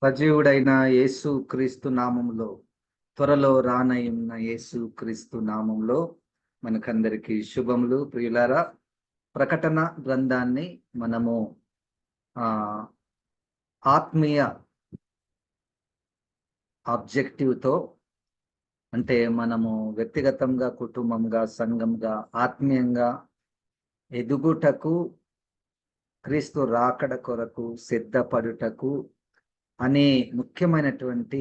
సజీవుడైన యేసు క్రీస్తు నామంలో, త్వరలో రానయున్న యేసు క్రీస్తు నామంలో మనకందరికీ శుభములు. ప్రియులారా, ప్రకటన గ్రంథాన్ని మనము ఆ ఆత్మీయ ఆబ్జెక్టివ్తో, అంటే మనము వ్యక్తిగతంగా, కుటుంబంగా, సంఘంగా, ఆత్మీయంగా ఎదుగుటకు, క్రీస్తు రాకడ కొరకు సిద్ధపడుటకు అనే ముఖ్యమైనటువంటి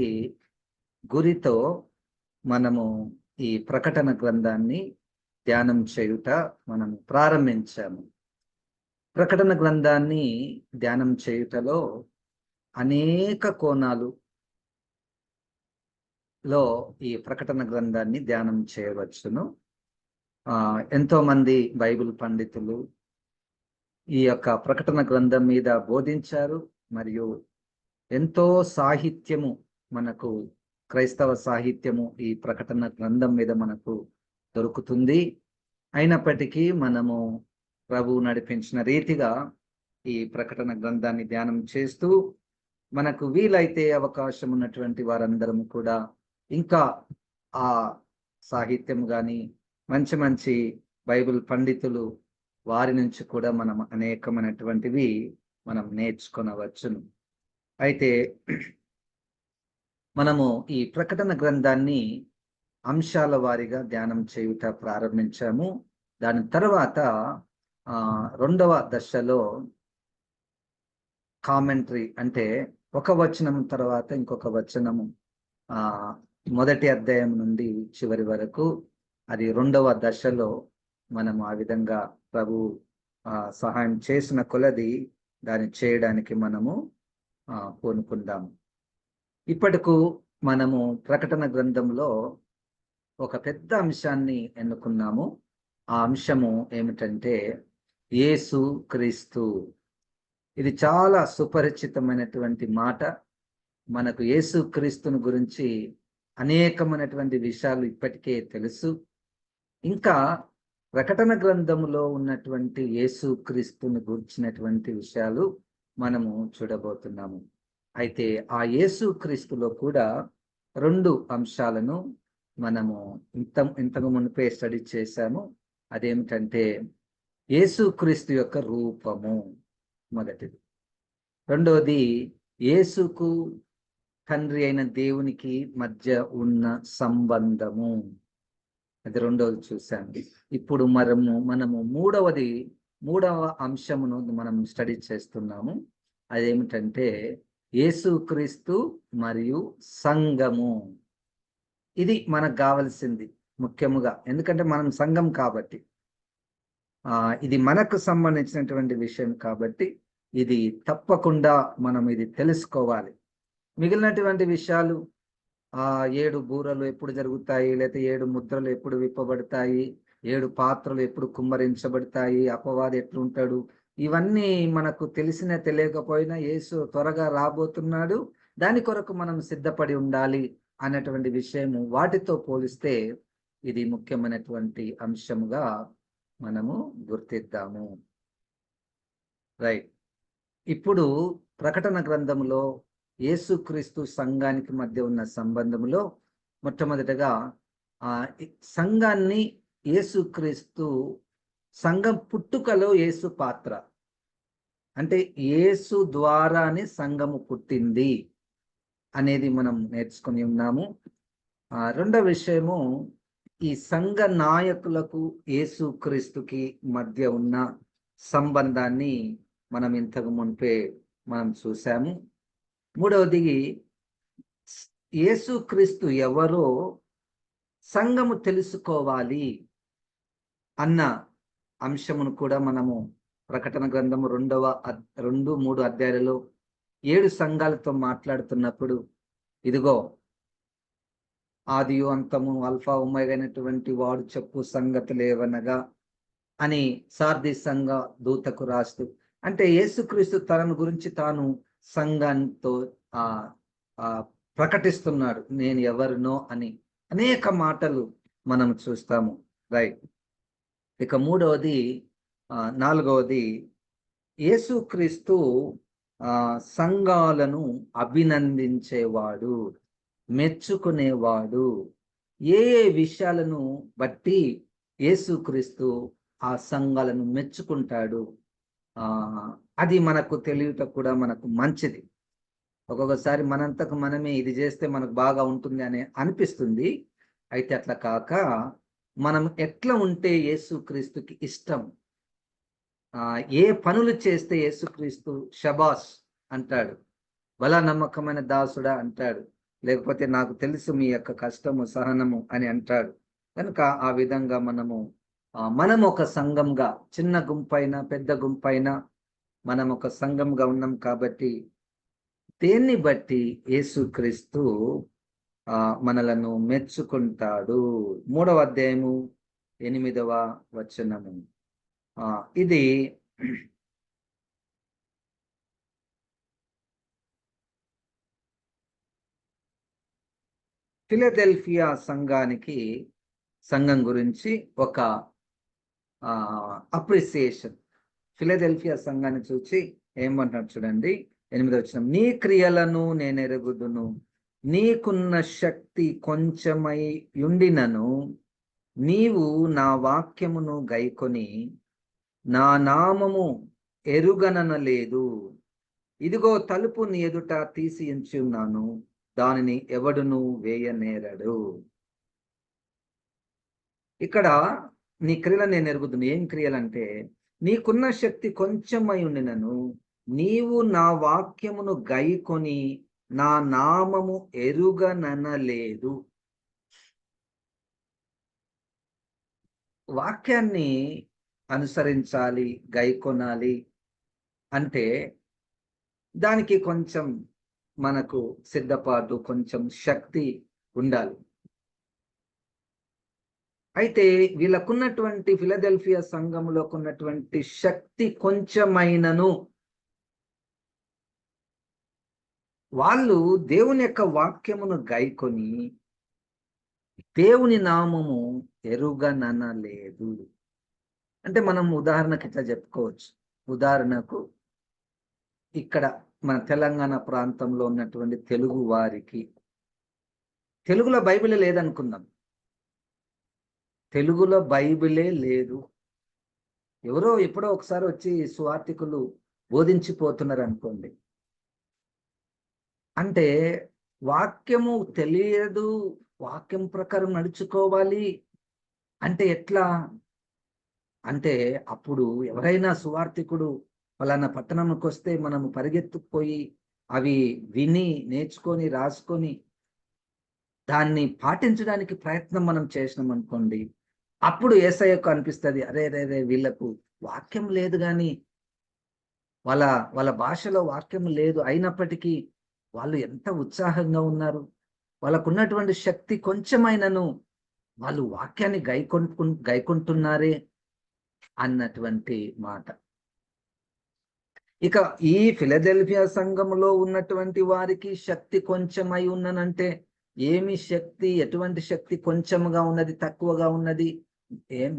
గురితో మనము ఈ ప్రకటన గ్రంథాన్ని ధ్యానం చేయుట మనం ప్రారంభించాము. ప్రకటన గ్రంథాన్ని ధ్యానం చేయుటలో అనేక కోణాలు ఈ ప్రకటన గ్రంథాన్ని ధ్యానం చేయవచ్చును. ఎంతో మంది బైబిల్ పండితులు ఈ యొక్క ప్రకటన గ్రంథం మీద బోధించారు. మరియు ఎంతో సాహిత్యము, మనకు క్రైస్తవ సాహిత్యము ఈ ప్రకటన గ్రంథం మీద మనకు దొరుకుతుంది. అయినప్పటికీ మనము ప్రభువు నడిపించిన రీతిగా ఈ ప్రకటన గ్రంథాన్ని ధ్యానం చేస్తూ, మనకు వీలైతే అవకాశం ఉన్నటువంటి వారందరం కూడా ఇంకా ఆ సాహిత్యం కానీ మంచి మంచి బైబిల్ పండితులు వారి నుంచి కూడా మనం అనేకమైనటువంటివి మనం నేర్చుకొనవచ్చును. అయితే మనము ఈ ప్రకటన గ్రంథాన్ని అంశాల వారీగా ధ్యానం చేయుట ప్రారంభించాము. దాని తర్వాత రెండవ దశలో కామెంటరీ, అంటే ఒక వచనం తర్వాత ఇంకొక వచనము, మొదటి అధ్యాయం నుండి చివరి వరకు, అది రెండవ దశలో మనము ఆ విధంగా ప్రభు సహాయం చేసిన కొలది దాన్ని చేయడానికి మనము పూనుకుందాము. ఇప్పటికు మనము ప్రకటన గ్రంథంలో ఒక పెద్ద అంశాన్ని ఎన్నుకున్నాము. ఆ అంశము ఏమిటంటే యేసు క్రీస్తు. ఇది చాలా సుపరిచితమైనటువంటి మాట. మనకు యేసు క్రీస్తుని గురించి అనేకమైనటువంటి విషయాలు ఇప్పటికే తెలుసు. ఇంకా ప్రకటన గ్రంథములో ఉన్నటువంటి యేసు క్రీస్తుని గురించినటువంటి విషయాలు మనము చూడబోతున్నాము. అయితే ఆ యేసు క్రీస్తులో కూడా రెండు అంశాలను మనము ఇంతకు మునిపే స్టడీ చేశాము. అదేమిటంటే యేసు క్రీస్తు యొక్క రూపము మొదటిది. రెండవది యేసుకు తండ్రి అయిన దేవునికి మధ్య ఉన్న సంబంధము, అది రెండవది చూశాము. ఇప్పుడు మనము మూడవ అంశమును మనం స్టడీ చేస్తున్నాము. అదేమిటంటే యేసుక్రీస్తు మరియు సంఘము. ఇది మనకు కావలసింది ముఖ్యముగా, ఎందుకంటే మనం సంఘం కాబట్టి, ఇది మనకు సంబంధించినటువంటి విషయం కాబట్టి ఇది తప్పకుండా మనం ఇది తెలుసుకోవాలి. మిగిలినటువంటి విషయాలు, 7 బూరలు ఎప్పుడు జరుగుతాయి, లేకపోతే 7 ముద్రలు ఎప్పుడు విప్పబడతాయి, 7 పాత్రలు ఎప్పుడు కుమ్మరించబడతాయి, అపవాది ఎట్లుంటాడు, ఇవన్నీ మనకు తెలియకపోయినా యేసు త్వరగా రాబోతున్నాడు, దాని కొరకు మనం సిద్ధపడి ఉండాలి అన్నటువంటి విషయము వాటితో పోలిస్తే ఇది ముఖ్యమైనటువంటి అంశముగా మనము గుర్తిద్దాము. రైట్. ఇప్పుడు ప్రకటన గ్రంథములో యేసుక్రీస్తు సంఘానికి మధ్య ఉన్న సంబంధములో మొట్టమొదటగా సంఘాన్ని యేసుక్రీస్తు, సంఘం పుట్టుకలో యేసు పాత్ర, అంటే యేసు ద్వారానే సంఘము పుట్టింది అనేది మనం నేర్చుకుని ఉన్నాము. రెండవ విషయము, ఈ సంఘ నాయకులకు యేసుక్రీస్తుకి మధ్య ఉన్న సంబంధాన్ని మనం ఇంతకు మునిపే మనం చూసాము. మూడవది, యేసుక్రీస్తు ఎవరో సంఘము తెలుసుకోవాలి అన్న అంశమును కూడా మనము ప్రకటన గ్రంథము 2-3 అధ్యాయాలలో 7 సంఘాలతో మాట్లాడుతున్నప్పుడు, ఇదిగో ఆదియు అంతము అల్ఫా ఒమేగా అయినటువంటి వాడు చెప్పు సంగతులు ఏవనగా అని సార్ది సంఘ దూతకు రాస్తూ, అంటే యేసుక్రీస్తు తనను గురించి తాను సంఘంతో ప్రకటిస్తున్నాడు, నేను ఎవరినో అని అనేక మాటలు మనం చూస్తాము. రైట్. ఇక నాలుగవది, యేసుక్రీస్తు సంఘాలను అభినందించేవాడు, మెచ్చుకునేవాడు. ఏ ఏ విషయాలను బట్టి యేసుక్రీస్తు ఆ సంఘాలను మెచ్చుకుంటాడు, ఆ అది మనకు తెలియట కూడా మనకు మంచిది. ఒక్కొక్కసారి మనంతకు మనమే ఇది చేస్తే మనకు బాగా ఉంటుంది అని అనిపిస్తుంది. అయితే అట్లా కాక మనం ఎట్లా ఉంటే యేసుక్రీస్తుకి ఇష్టం, ఏ పనులు చేస్తే యేసుక్రీస్తు షబాష్ అంటాడు, బలా నమ్మకమైన దాసుడా అంటాడు, లేకపోతే నాకు తెలుసు మీ యొక్క కష్టము సహనము అని అంటాడు. కనుక ఆ విధంగా మనం ఒక సంఘంగా, చిన్న గుంపైనా పెద్ద గుంపైనా మనం ఒక సంఘంగా ఉన్నాం కాబట్టి దేన్ని బట్టి యేసుక్రీస్తు మనలను మెచ్చుకుంటాడు. 3వ అధ్యాయము 8వ వచనము. ఇది ఫిలదెల్ఫియా సంఘం గురించి ఒక అప్రిసియేషన్. ఫిలదెల్ఫియా సంఘాన్ని చూసి ఏమంటున్నాడు చూడండి, 8వ వచనం. నీ క్రియలను నేను ఎరుగుదును, నీకున్న శక్తి కొంచెమై యుండినను నీవు నా వాక్యమును గైకొని నా నామము ఎరుగననలేదు. ఇదిగో తలుపు నీ ఎదుట తీసి ఉంచి ఉన్నాను, దానిని ఎవడును వేయనేరడు. ఇక్కడ నీ క్రియలు నేను ఎరుగుదును. ఏం క్రియలంటే, నీకున్న శక్తి కొంచెమై ఉండినను నీవు నా వాక్యమును గైకొని నా నామము ఎరుగననలేదు. వాక్యాన్ని అనుసరించాలి, గైకొనాలి అంటే దానికి కొంచెం మనకు సిద్ధపాటు, కొంచెం శక్తి ఉండాలి. అయితే వీళ్ళకున్నటువంటి ఫిలదెల్ఫియా సంఘంలోకి ఉన్నటువంటి శక్తి కొంచెమైనను వాళ్ళు దేవుని యొక్క వాక్యమును గైకొని దేవుని నామము ఎరుగననలేదు. అంటే మనం ఉదాహరణకి ఇట్లా చెప్పుకోవచ్చు. ఉదాహరణకు ఇక్కడ మన తెలంగాణ ప్రాంతంలో ఉన్నటువంటి తెలుగు వారికి తెలుగులో బైబిలే లేదనుకుందాం. తెలుగులో బైబిలే లేదు. ఎవరో ఎప్పుడో ఒకసారి వచ్చి సువార్తికులు బోధించిపోతున్నారు అనుకోండి. అంటే వాక్యము తెలియదు, వాక్యం ప్రకారం నడుచుకోవాలి అంటే ఎట్లా అంటే, అప్పుడు ఎవరైనా సువార్తికుడు ఫలానా పట్టణంకి వస్తే మనము పరిగెత్తుకుపోయి అవి విని నేర్చుకొని రాసుకొని దాన్ని పాటించడానికి ప్రయత్నం మనం చేసినాం అనుకోండి, అప్పుడు యేసయ్యకు అనిపిస్తుంది, అరే రే రే వీళ్ళకు వాక్యం లేదు, కానీ వాళ్ళ వాళ్ళ భాషలో వాక్యం లేదు, అయినప్పటికీ వాళ్ళు ఎంత ఉత్సాహంగా ఉన్నారు, వాళ్ళకున్నటువంటి శక్తి కొంచెమైనను వాళ్ళు వాక్యాన్ని గైకుంటున్నారే అన్నటువంటి మాట. ఇక ఈ ఫిలదెల్ఫియా సంఘములో ఉన్నటువంటి వారికి శక్తి కొంచెమై ఉన్ననంటే ఏమి శక్తి, ఎటువంటి శక్తి కొంచెముగా ఉన్నది, తక్కువగా ఉన్నది?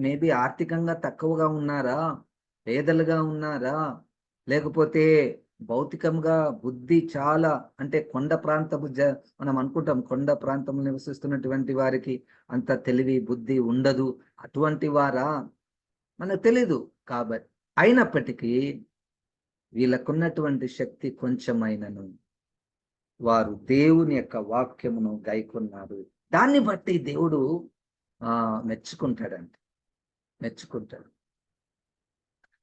మేబీ ఆర్థికంగా తక్కువగా ఉన్నారా, పేదలుగా ఉన్నారా, లేకపోతే భౌతికంగా బుద్ధి చాలా, అంటే కొండ ప్రాంతపు మనం అనుకుంటాం కొండ ప్రాంతంలో నివసిస్తున్నటువంటి వారికి అంత తెలివి బుద్ధి ఉండదు, అటువంటి వారా? మనకు తెలీదు. కాబట్టి అయినప్పటికీ వీళ్ళకున్నటువంటి శక్తి కొంచెమైనను వారు దేవుని యొక్క వాక్యమును గైకొన్నారు. దాన్ని బట్టి దేవుడు మెచ్చుకుంటాడు.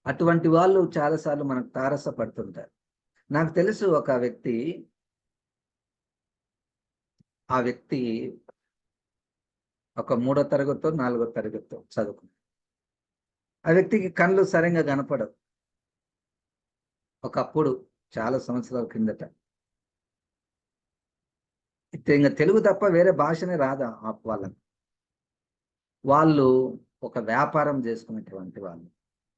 అటువంటి వాళ్ళు చాలాసార్లు మనకు తారసపడుతుంటారు. నాకు తెలుసు ఒక వ్యక్తి, ఆ వ్యక్తి ఒక 3వ తరగతో 4వ తరగతో చదువుకున్నాడు. ఆ వ్యక్తికి కళ్ళు సరిగ్గా కనపడవు. ఒకప్పుడు చాలా సంవత్సరాల కిందట ఇంకా తెలుగు తప్ప వేరే భాషనే రాదా వాళ్ళకి. వాళ్ళు ఒక వ్యాపారం చేసుకునేటువంటి వాళ్ళు,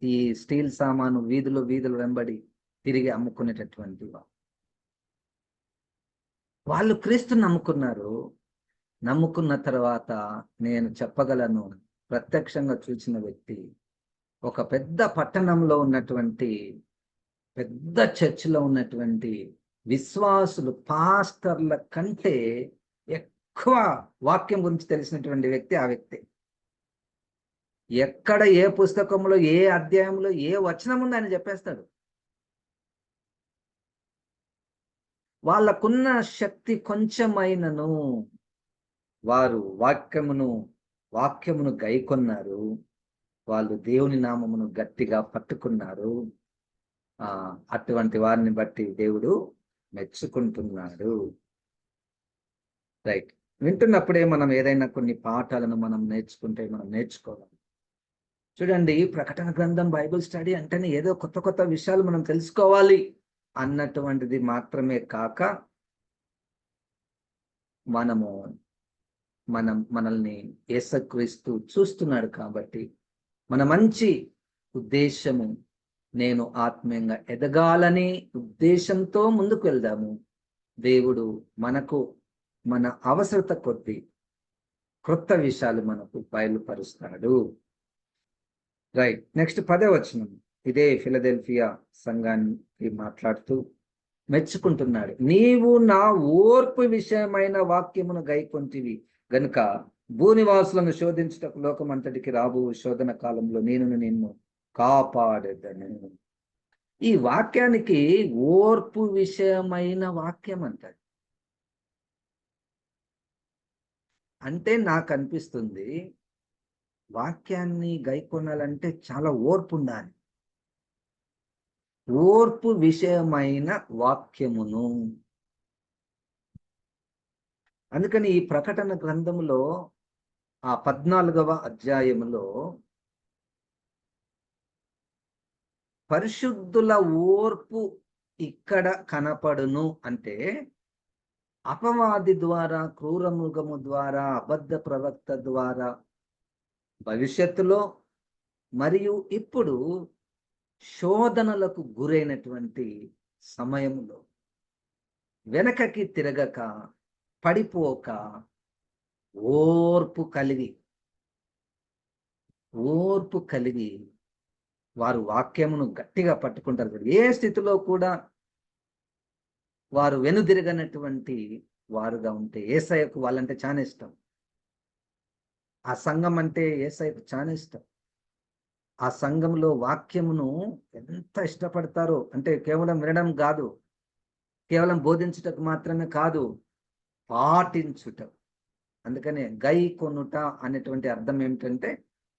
ఈ స్టీల్ సామాను వీధులు వెంబడి తిరిగి అమ్ముకునేటటువంటి వాళ్ళు క్రీస్తుని నమ్ముకున్న తర్వాత నేను చెప్పగలను, ప్రత్యక్షంగా చూసిన వ్యక్తి ఒక పెద్ద పట్టణంలో ఉన్నటువంటి పెద్ద చర్చిలో ఉన్నటువంటి విశ్వాసులు, పాస్టర్ల కంటే ఎక్కువ వాక్యం గురించి తెలిసినటువంటి వ్యక్తి ఆ వ్యక్తి. ఎక్కడ ఏ పుస్తకంలో ఏ అధ్యాయంలో ఏ వచనం ఉంది ఆయన చెప్పేస్తాడు. వాళ్ళకున్న శక్తి కొంచెమైనను వారు వాక్యమును గైకొన్నారు. వాళ్ళు దేవుని నామమును గట్టిగా పట్టుకున్నారు. అటువంటి వారిని బట్టి దేవుడు మెచ్చుకుంటున్నాడు. రైట్. వింటున్నప్పుడే మనం ఏదైనా కొన్ని పాఠాలను మనం నేర్చుకోవాలి. చూడండి, ప్రకటన గ్రంథం, బైబిల్ స్టడీ అంటేనే ఏదో కొత్త కొత్త విషయాలు మనం తెలుసుకోవాలి అన్నటువంటిది మాత్రమే కాక, మనల్ని యేసుక్రీస్తు చూస్తున్నాడు కాబట్టి మన మంచి ఉద్దేశము, నేను ఆత్మీయంగా ఎదగాలని ఉద్దేశంతో ముందుకు వెళ్దాము. దేవుడు మనకు మన అవసరత కొద్దీ క్రొత్త విషయాలు మనకు బయలుపరుస్తాడు. రైట్. నెక్స్ట్ 10వ వచనం. ఇదే ఫిలదెల్ఫియా సంఘానికి మాట్లాడుతూ మెచ్చుకుంటున్నాడు. నీవు నా ఓర్పు విషయమైన వాక్యమును గైకొంటివి గనుక భూనివాసులను శోధించుటకు లోకమంతటికి రాబో శోధన కాలంలో నేను నిన్ను కాపాడేదను. ఈ వాక్యానికి ఓర్పు విషయమైన వాక్యం అంటారు. అంటే నాకు అనిపిస్తుంది, వాక్యాన్ని గైకొనాలంటే చాలా ఓర్పు ఉండాలి. ఓర్పు విషయమైన వాక్యమును. అందుకని ఈ ప్రకటన గ్రంథములో ఆ 14వ అధ్యాయములో పరిశుద్ధుల ఓర్పు ఇక్కడ కనపడును అంటే, అపవాది ద్వారా, క్రూర మృగము ద్వారా, అబద్ధ ప్రవక్త ద్వారా భవిష్యత్తులో మరియు ఇప్పుడు శోధనలకు గురైనటువంటి సమయంలో వెనకకి తిరగక, పడిపోక, ఓర్పు కలిగి వారు వాక్యమును గట్టిగా పట్టుకుంటారు. ఏ స్థితిలో కూడా వారు వెనుదిరగనటువంటి వారుగా ఉంటే, యేసయ్యకు వాళ్ళంటే చాలా ఇష్టం. ఆ సంఘం అంటే యేసయ్యకు చాలా ఇష్టం. ఆ సంఘంలో వాక్యమును ఎంత ఇష్టపడతారో అంటే, కేవలం వినడం కాదు, కేవలం బోధించుటకు మాత్రమే కాదు, పాటించుట. అందుకనే గై కొనుట అనేటువంటి అర్థం ఏమిటంటే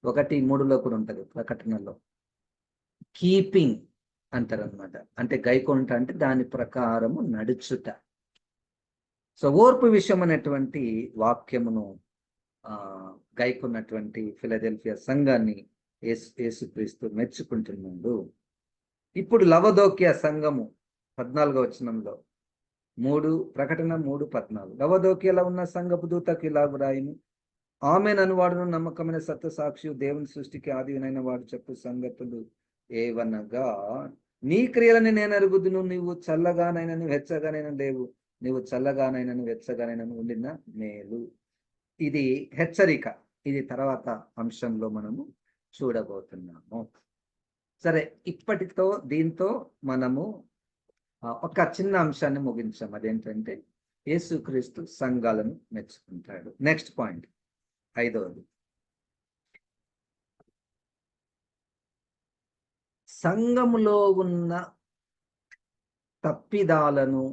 1:3 కూడా ఉంటది ప్రకటనలో. కీపింగ్ అంటారు అనమాట. అంటే గై కొనుట అంటే దాని ప్రకారము నడుచుట. సో ఓర్పు విషయం అనేటువంటి వాక్యమును గైకొన్నటువంటి ఫిలదెల్ఫియా సంఘాన్ని యేసుక్రీస్తు మెచ్చుకుంటున్నాడు. ఇప్పుడు లవదోకియా సంఘము 14వ వచనంలో ప్రకటన 3:14. లవదోకియాలో ఉన్న సంఘపు దూతకు ఇలా వ్రాయును, ఆమెను వాడును నమ్మకమైన సత్య సాక్షి, దేవుని సృష్టికి ఆదినైన వాడు చెప్పు సంగతులు ఏవనగా, నీ క్రియలని నేను అరుగుదును, నీవు చల్లగానైనను వెచ్చగానైనా లేవు, నీవు చల్లగానైనను వెచ్చగానైనను ఉండిన మేలు. ఇది హెచ్చరిక. ఇది తర్వాత అంశంలో మనము చూడబోతున్నాము. సరే, దీంతో మనము ఒక చిన్న అంశాన్ని ముగించాం. అదేంటంటే యేసుక్రీస్తు సంఘాలను మెచ్చుకుంటాడు. Next point, 5వది. సంఘములో ఉన్న తప్పిదాలను,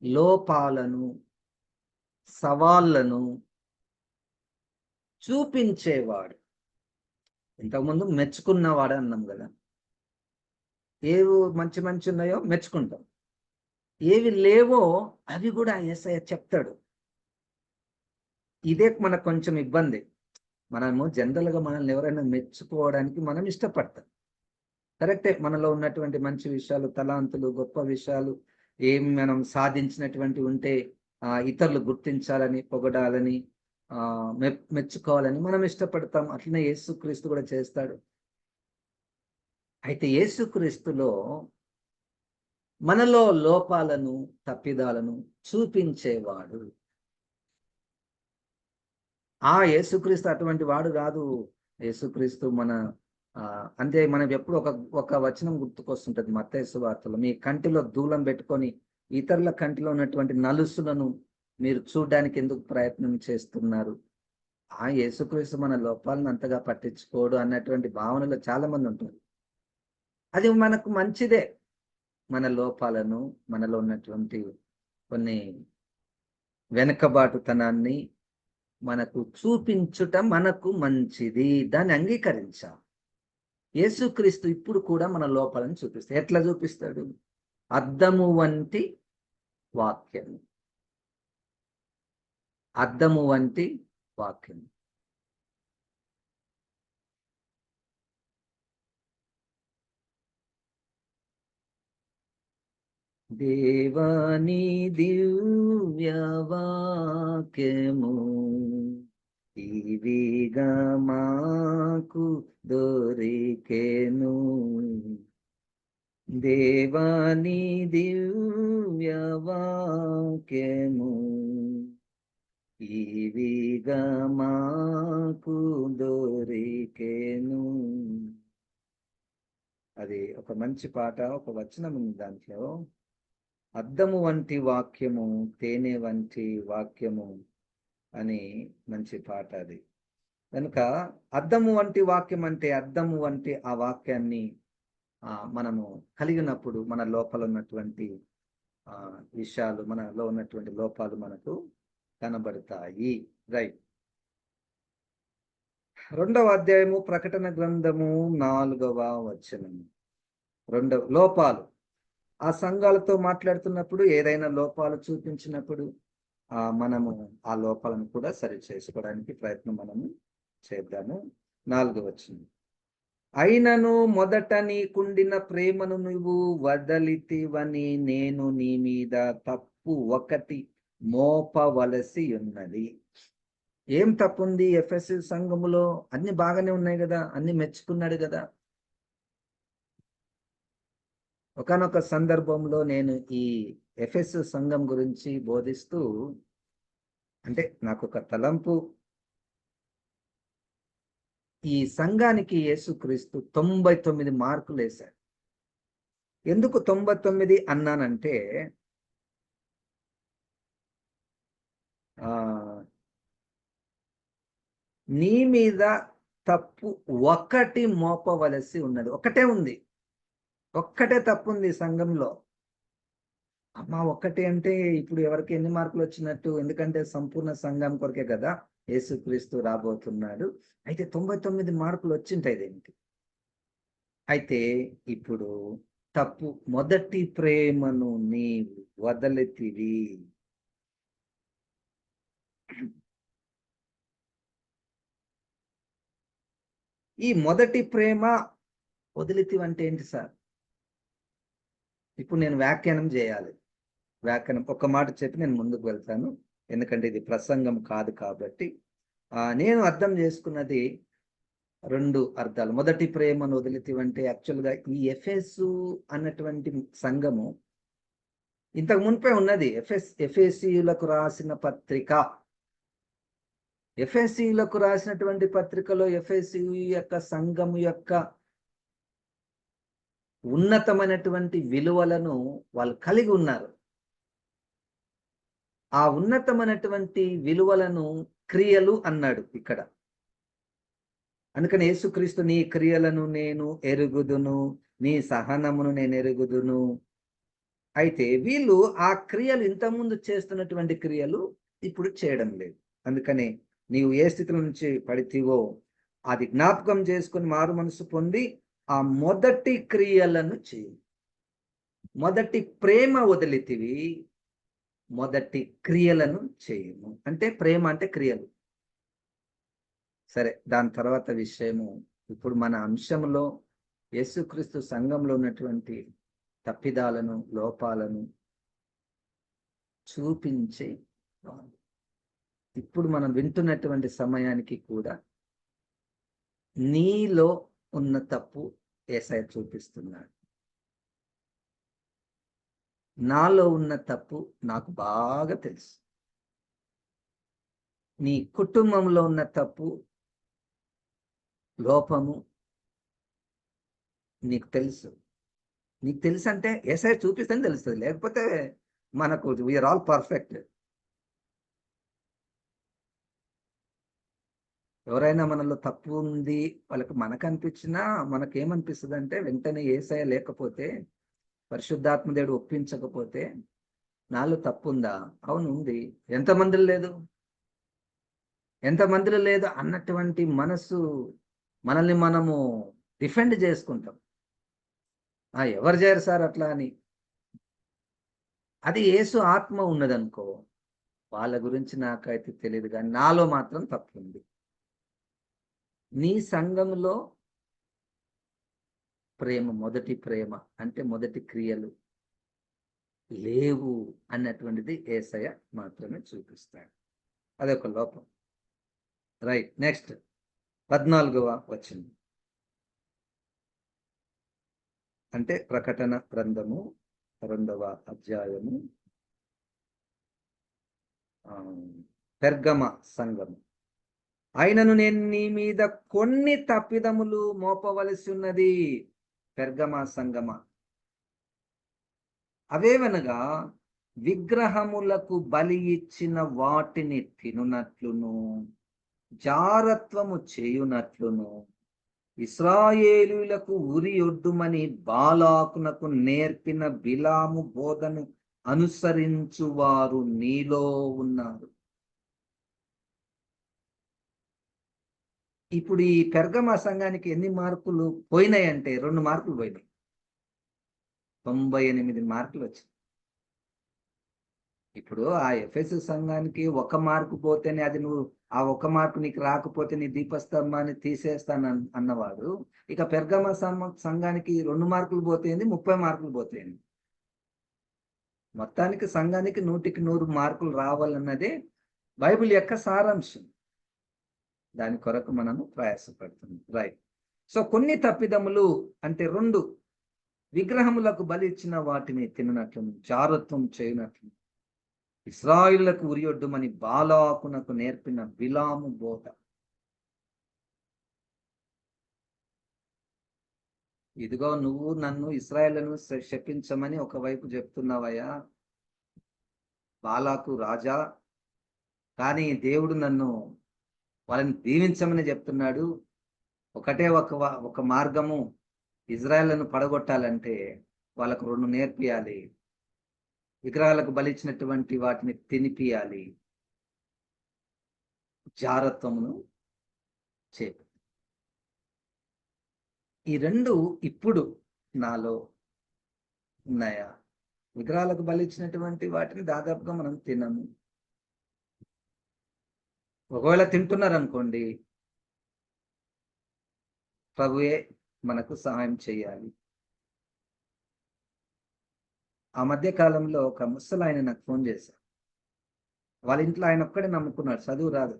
లోపాలను, సవాళ్లను చూపించేవాడు. ఇంతకుముందు మెచ్చుకున్నవాడు అన్నాం కదా. ఏవి మంచి ఉన్నాయో మెచ్చుకుంటాం, ఏవి లేవో అవి కూడా యేసయ్య చెప్తాడు. ఇదే మనకు కొంచెం ఇబ్బంది. మనము జనరల్గా మనల్ని ఎవరైనా మెచ్చుకోవడానికి మనం ఇష్టపడతాం. కరెక్టే, మనలో ఉన్నటువంటి మంచి విషయాలు, తలాంతులు, గొప్ప విషయాలు ఏమి మనం సాధించినటువంటి ఉంటే ఇతరులు గుర్తించాలని, పొగడాలని, మెచ్చుకోవాలని మనం ఇష్టపడతాం. అట్లనే యేసుక్రీస్తు కూడా చేస్తాడు. అయితే యేసుక్రీస్తులో మనలో లోపాలను, తప్పిదాలను చూపించేవాడు. యేసుక్రీస్తు అటువంటి వాడు కాదు. యేసుక్రీస్తు మన అంటే మనం ఎప్పుడు ఒక ఒక వచనం గుర్తుకొస్తుంటది మత్తయి సువార్తలో, మీ కంటిలో దూలం పెట్టుకొని ఇతరుల కంటిలో ఉన్నటువంటి నలుసులను మీరు చూడడానికి ఎందుకు ప్రయత్నం చేస్తున్నారు? యేసుక్రీస్తు మన లోపాలను అంతగా పట్టించుకోడు అన్నటువంటి భావనలో చాలా మంది ఉంటారు. అది మనకు మంచిదే. మన లోపాలను, మనలో ఉన్నటువంటి కొన్ని వెనకబాటుతనాన్ని మనకు చూపించుట మనకు మంచిది. దాన్ని అంగీకరించాలి. యేసుక్రీస్తు ఇప్పుడు కూడా మన లోపాలను చూపిస్తాడు. ఎట్లా చూపిస్తాడు? అద్దము వంటి వాక్యం. అద్దము వంటి వాక్యం. దేవాని దివ్య వాక్యము ఇవిగా మాకు దొరికెను. దేవాని దివ్య వాక్యము ఇవిగా మాకు దొరికెను. అది ఒక మంచి పాట, ఒక వచనం ఉంది దాంట్లో. అద్దము వంటి వాక్యము, తేనె వంటి వాక్యము అని మంచి పాట అది. కనుక అద్దము వంటి వాక్యం అంటే అద్దము వంటి ఆ వాక్యాన్ని మనము కలిగినప్పుడు మన లోపల ఉన్నటువంటి విషయాలు, మనలో ఉన్నటువంటి లోపాలు మనకు కనబడతాయి. రైట్. 2వ అధ్యాయము ప్రకటన గ్రంథము 4వ వచనం. లోపాలు. ఆ సంఘాలతో మాట్లాడుతున్నప్పుడు ఏదైనా లోపాలు చూపించినప్పుడు మనము ఆ లోపాలను కూడా సరి చేసుకోవడానికి ప్రయత్నం మనము చేద్దాము. 4వ వచనం. అయినను మొదట నీకుండిన ప్రేమను నువ్వు వదలితివని నేను నీ మీద తప్పు ఒకటి మోపవలసి ఉన్నది. ఏం తప్పుంది? ఎఫెసు సంఘములో అన్ని బాగానే ఉన్నాయి కదా, అన్ని మెచ్చుకున్నాడు కదా. ఒకానొక సందర్భంలో నేను ఈ ఎఫెసు సంఘం గురించి బోధిస్తూ, అంటే నాకు ఒక తలంపు, ఈ సంఘానికి యేసుక్రీస్తు 99 మార్కులు వేశాడు. ఎందుకు 99 అన్నానంటే, నీ మీద తప్పు ఒకటి మోపవలసి ఉన్నది. ఒకటే ఉంది, ఒక్కటే తప్పు ఉంది సంఘంలో. అమ్మా ఒక్కటే అంటే ఇప్పుడు ఎవరికి ఎన్ని మార్కులు వచ్చినట్టు? ఎందుకంటే సంపూర్ణ సంఘం కొరకే కదా యేసుక్రీస్తు రాబోతున్నాడు. అయితే 99 మార్కులు వచ్చింటాయి దీనికి. అయితే ఇప్పుడు తప్పు, మొదటి ప్రేమను నీవు వదలితివి. ఈ మొదటి ప్రేమ వదిలితివి అంటే ఏంటి సార్? ఇప్పుడు నేను వ్యాఖ్యానం చేయాలి. వ్యాఖ్యానం ఒక మాట చెప్పి నేను ముందుకు వెళ్తాను, ఎందుకంటే ఇది ప్రసంగం కాదు కాబట్టి. నేను అర్థం చేసుకున్నది 2 అర్థాలు. మొదటి ప్రేమను వదిలితివంటే యాక్చువల్గా ఈ ఎఫెసు అన్నటువంటి సంఘము ఇంతకు మునిపే ఉన్నది. ఎఫెసీయులకు రాసిన పత్రిక. ఎఫెసీయులకు రాసినటువంటి పత్రికలో ఎఫెసీ యొక్క సంఘము యొక్క ఉన్నతమైనటువంటి విలువలను వాళ్ళు కలిగి ఉన్నారు. ఆ ఉన్నతమైనటువంటి విలువలను క్రియలు అన్నాడు ఇక్కడ. అందుకని యేసుక్రీస్తు నీ క్రియలను నేను ఎరుగుదును, నీ సహనమును నేను ఎరుగుదును. అయితే వీళ్ళు ఆ క్రియలు ఇంతకుముందు చేస్తున్నటువంటి క్రియలు ఇప్పుడు చేయడం లేదు. అందుకని నీవు ఏ స్థితి నుంచి పడితీవో అది జ్ఞాపకం చేసుకుని మారు మనసు పొంది ఆ మొదటి క్రియలను చేయి. మొదటి ప్రేమ వదిలితివి, మొదటి క్రియలను చేయము. అంటే ప్రేమ అంటే క్రియలు. సరే, దాని తర్వాత విషయము ఇప్పుడు మన అంశంలో యేసుక్రీస్తు సంఘంలో ఉన్నటువంటి తప్పిదాలను, లోపాలను చూపించే ఇప్పుడు మనం వింటున్నటువంటి సమయానికి కూడా నీలో ఉన్న తప్పు యేసయ్య చూపిస్తున్నాడు. నాలో ఉన్న తప్పు నాకు బాగా తెలుసు. నీ కుటుంబంలో ఉన్న తప్పు, లోపము నీకు తెలుసు. నీకు తెలుసు అంటే యేసయ్య చూపిస్తేనే తెలుస్తుంది, లేకపోతే మనకు వీఆర్ ఆల్ పర్ఫెక్ట్. ఎవరైనా మనలో తప్పు ఉంది వాళ్ళకి మనకు అనిపించినా మనకేమనిపిస్తుంది అంటే వెంటనే యేసయ్య లేకపోతే, పరిశుద్ధాత్మ దేవుడు ఒప్పించకపోతే నాలో తప్పు ఉందా? అవును ఉంది. ఎంతమందిలో లేదు? ఎంతమందిలో లేదు అన్నటువంటి మనసు మనల్ని మనము డిఫెండ్ చేసుకుంటాం. ఎవరు చేయరు సార్ అట్లా అని. అది యేసు ఆత్మ ఉన్నదనుకో, వాళ్ళ గురించి నాకైతే తెలియదు కానీ నాలో మాత్రం తప్పు ఉంది. నీ సంఘంలో ప్రేమ, మొదటి ప్రేమ అంటే మొదటి క్రియలు లేవు అన్నటువంటిది యేసయ్య మాత్రమే చూపిస్తాడు. అదొక లోపం. రైట్, నెక్స్ట్ 14వ వచనం. అంటే ప్రకటన గ్రంథము 2వ అధ్యాయము, పెర్గమ సంఘము. అయినను నేను నీ మీద కొన్ని తప్పిదములు మోపవలసి ఉన్నది. పెర్గమ సంగమ, అవేవనగా విగ్రహములకు బలి ఇచ్చిన వాటిని తినునట్లును, జారత్వము చేయునట్లును, ఇశ్రాయేలులకు ఉరి ఒడ్డుమని బాలాకునకు నేర్పిన బిలాము బోధను అనుసరించువారు నీలో ఉన్నారు. ఇప్పుడు ఈ పెర్గమ సంఘానికి ఎన్ని మార్కులు పోయినాయి అంటే 2 మార్కులు పోయినాయి. 98 మార్కులు వచ్చాయి. ఇప్పుడు ఆ ఎఫెసు సంఘానికి 1 మార్కు పోతేనే, అది నువ్వు ఆ 1 మార్కు నీకు రాకపోతే నీ దీపస్తంభాన్ని తీసేస్తాను అన్నవాడు, ఇక పెర్గమ సంఘానికి 2 మార్కులు పోతేంది, 30 మార్కులు పోతేంది. మొత్తానికి సంఘానికి 100కి 100 మార్కులు రావాలన్నదే బైబిల్ యొక్క సారాంశం. దాని కొరకు మనము ప్రయాసపడుతున్నాం. రైట్. సో కొన్ని తప్పిదములు అంటే 2, విగ్రహములకు బలి ఇచ్చిన వాటిని తిననట్లు, జారత్వం చేయనట్లు, ఇశ్రాయేలులకు ఉరియొడ్డుమని బాలాకునకు నేర్పిన బిలాము బోధ. ఇదిగో నువ్వు నన్ను ఇశ్రాయేలును శపించమని ఒకవైపు చెప్తున్నావయ్యా బాలాకు రాజా, కానీ దేవుడు నన్ను వాళ్ళని దీవించమని చెప్తున్నాడు. ఒకటే ఒక మార్గము, ఇజ్రాయేలును పడగొట్టాలంటే వాళ్ళకు 2 నేర్పియాలి. విగ్రహాలకు బలిచ్చినటువంటి వాటిని తినిపియాలి, జారత్వమును చేపి. ఈ 2 ఇప్పుడు నాలో ఉన్నాయా? విగ్రహాలకు బలిచ్చినటువంటి వాటిని దాదాపుగా మనం తినము. ఒకవేళ తింటున్నారనుకోండి, ప్రభువే మనకు సహాయం చేయాలి. ఆ మధ్య కాలంలో ఒక ముసలి ఆయన నాకు ఫోన్ చేశారు. వాళ్ళ ఇంట్లో ఆయన ఒక్కడే నమ్ముకున్నాడు, చదువు రాదు.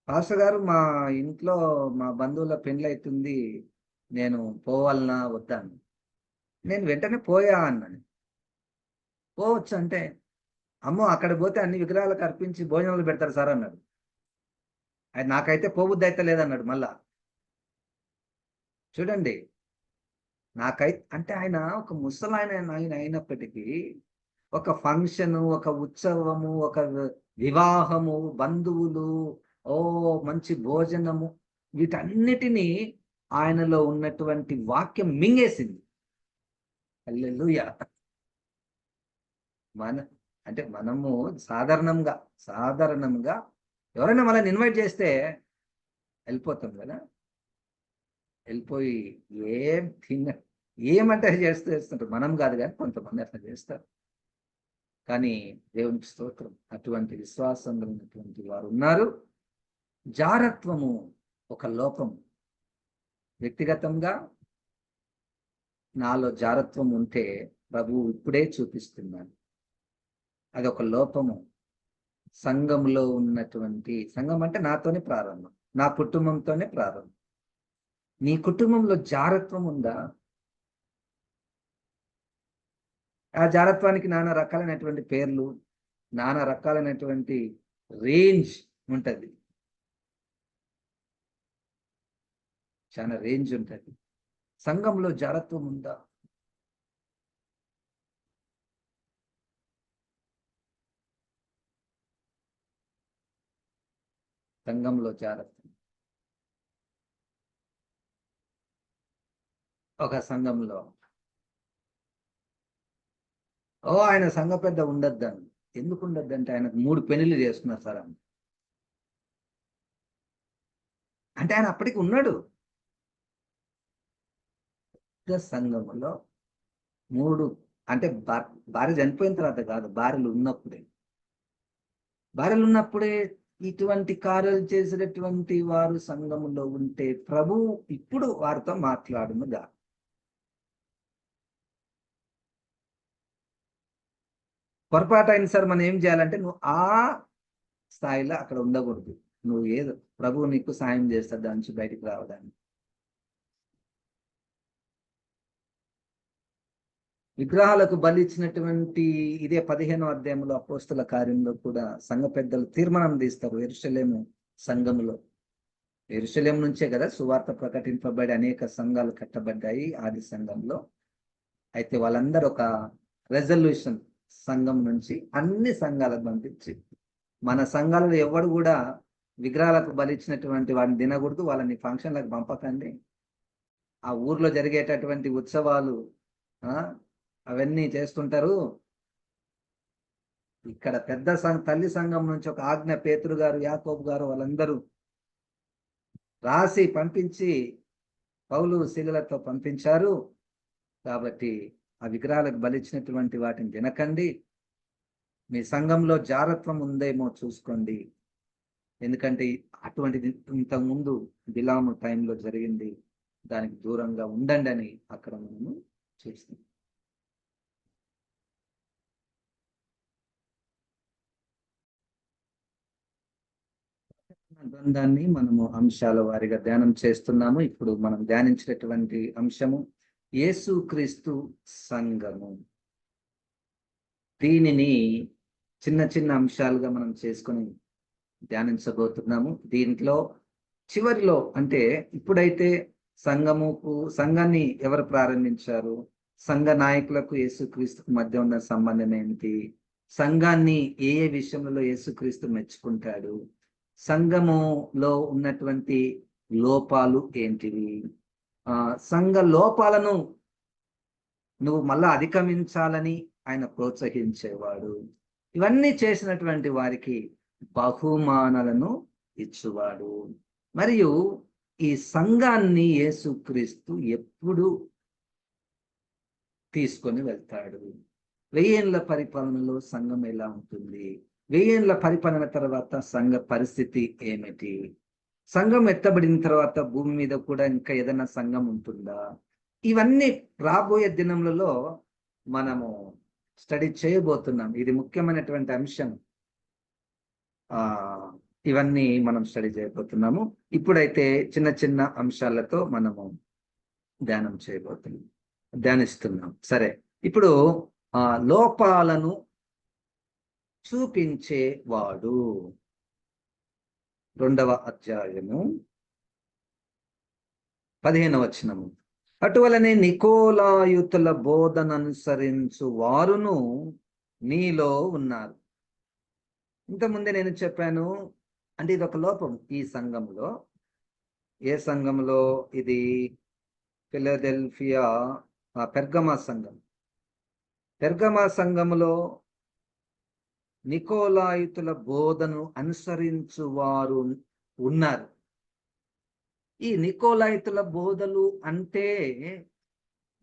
పాస్టర్ గారు, మా ఇంట్లో మా బంధువుల పెండ్లి అవుతుంది, నేను పోవాలనా వద్దాను. నేను వెంటనే పోయా అన్నాను. పోవచ్చు అంటే, అమ్మో అక్కడ పోతే అన్ని విగ్రహాలకు అర్పించి భోజనాలు పెడతారు సార్ అన్నాడు. అది నాకైతే పోబుద్ది అయితే లేదన్నాడు. మళ్ళా చూడండి, నాకైతే అంటే ఆయన ఒక ముసలాయన అయినప్పటికీ ఒక ఫంక్షను, ఒక ఉత్సవము, ఒక వివాహము, బంధువులు, మంచి భోజనము, వీటన్నిటినీ ఆయనలో ఉన్నటువంటి వాక్యం మింగేసింది. హల్లెలూయా. అంటే మనము సాధారణంగా ఎవరైనా మనల్ని ఇన్వైట్ చేస్తే వెళ్ళిపోతాం కదా, వెళ్ళిపోయి ఏమంటే చేస్తుంటారు. మనం కాదు కానీ కొంతమంది అట్లా చేస్తారు. కానీ దేవునికి స్తోత్రం, అటువంటి విశ్వాసంలో ఉన్నటువంటి వారు ఉన్నారు. జారత్వము ఒక లోపం. వ్యక్తిగతంగా నాలో జారత్వం ఉంటే ప్రభువు ఇప్పుడే చూపిస్తున్నాను, అదొక లోపము. సంఘంలో ఉన్నటువంటి, సంఘం అంటే నాతోనే ప్రారంభం, నా కుటుంబంతోనే ప్రారంభం. నీ కుటుంబంలో జారత్వం ఉందా? ఆ జారత్వానికి నానా రకాలైనటువంటి పేర్లు, నానా రకాలైనటువంటి రేంజ్ ఉంటది. చాలా రేంజ్ ఉంటుంది. సంఘంలో జారత్వం ఉందా? సంఘంలో జారత్వం. ఒక సంఘంలో ఆయన సంఘ పెద్ద ఉండొద్దని. ఎందుకు ఉండొద్దంటే ఆయనకు 3 పెళ్లిళ్ళు చేసుకున్నారు సార్. అంటే ఆయన అప్పటికి ఉన్నాడు. సంఘంలో 3 అంటే భార్య చనిపోయిన తర్వాత కాదు, భార్యలు ఉన్నప్పుడే ఇటువంటి కార్యాలు చేసినటువంటి వారు సంఘములో ఉంటే ప్రభు ఇప్పుడు వారితో మాట్లాడునుగా. పొరపాటు అయిన సార్ మనం ఏం చేయాలంటే, నువ్వు ఆ స్థాయిలో అక్కడ ఉండకూడదు. నువ్వు ఏదో ప్రభువు నీకు సాయం చేస్తాడు దాని నుంచి బయటికి రావడానికి. విగ్రహాలకు బలి ఇచ్చినటువంటి ఇదే 15వ అధ్యాయంలో అపోస్తుల కార్యంలో కూడా సంఘ పెద్దలు తీర్మానం తీస్తారు. యెరూషలేము సంఘములో, యెరూషలేము నుంచే కదా సువార్త ప్రకటింపబడి అనేక సంఘాలు కట్టబడ్డాయి ఆది సంఘంలో. అయితే వాళ్ళందరూ ఒక రెజల్యూషన్ సంఘం నుంచి అన్ని సంఘాలకు పంపించి, మన సంఘాలలో ఎవడు కూడా విగ్రహాలకు బలిచ్చినటువంటి వాడిని తినకూడదు, వాళ్ళని ఫంక్షన్లకు పంపకండి, ఆ ఊర్లో జరిగేటటువంటి ఉత్సవాలు అవన్నీ చేస్తుంటారు. ఇక్కడ పెద్ద తల్లి సంఘం నుంచి ఒక ఆజ్ఞ పేతురు గారు, యాకోబు గారు వాళ్ళందరూ రాసి పంపించి పౌలు శీలలతో పంపించారు. కాబట్టి ఆ విగ్రహాలకు బలిచ్చినటువంటి వాటిని తినకండి, మీ సంఘంలో జారత్వం ఉందేమో చూసుకోండి, ఎందుకంటే అటువంటిది ఇంతకుముందు బిలాము టైంలో జరిగింది, దానికి దూరంగా ఉండండి అని అక్కడ మనము చూస్తాం. గ్రంథాన్ని మనము అంశాల వారిగా ధ్యానం చేస్తున్నాము. ఇప్పుడు మనం ధ్యానించినటువంటి అంశము యేసుక్రీస్తు సంఘము. దీనిని చిన్న చిన్న అంశాలుగా మనం చేసుకొని ధ్యానించబోతున్నాము. దీంట్లో చివరిలో అంటే ఇప్పుడైతే సంఘాన్ని ఎవరు ప్రారంభించారు, సంఘ నాయకులకు యేసుక్రీస్తుకు మధ్య ఉన్న సంబంధం ఏమిటి, సంఘాన్ని ఏ ఏ విషయంలో యేసుక్రీస్తు మెచ్చుకుంటాడు, సంఘములో ఉన్నటువంటి లోపాలు ఏంటివి, సంఘ లోపాలను నువ్వు మళ్ళా అధిగమించాలని ఆయన ప్రోత్సహించేవాడు, ఇవన్నీ చేసినటువంటి వారికి బహుమానాలను ఇచ్చువాడు. మరియు ఈ సంఘాన్ని యేసుక్రీస్తు ఎప్పుడు తీసుకొని వెళ్తాడు, 1000 ఏళ్ల పరిపాలనలో సంఘం ఎలా ఉంటుంది, 1000 ఏళ్ల పరిపాలన తర్వాత సంఘ పరిస్థితి ఏమిటి, సంఘం ఎత్తబడిన తర్వాత భూమి మీద కూడా ఇంకా ఏదైనా సంఘం ఉంటుందా, ఇవన్నీ రాబోయే దినములలో మనము స్టడీ చేయబోతున్నాం. ఇది ముఖ్యమైనటువంటి అంశం. ఇవన్నీ మనం స్టడీ చేయబోతున్నాము. ఇప్పుడైతే చిన్న చిన్న అంశాలతో మనము ధ్యానిస్తున్నాం. సరే, ఇప్పుడు లోపాలను చూపించేవాడు, 2వ అధ్యాయము 15వ వచనము. అటువలనే నికోలాయుతుల బోధన అనుసరించు వారును నీలో ఉన్నారు. ఇంతకుముందే నేను చెప్పాను, అంటే ఇది ఒక లోపం ఈ సంఘంలో. ఏ సంఘంలో? ఇది ఫిలదెల్ఫియా పెర్గమా సంఘం. పెర్గమా సంఘములో నికోలాయుతుల బోధను అనుసరించు వారు ఉన్నారు. ఈ నికోలాయితుల బోధలు అంటే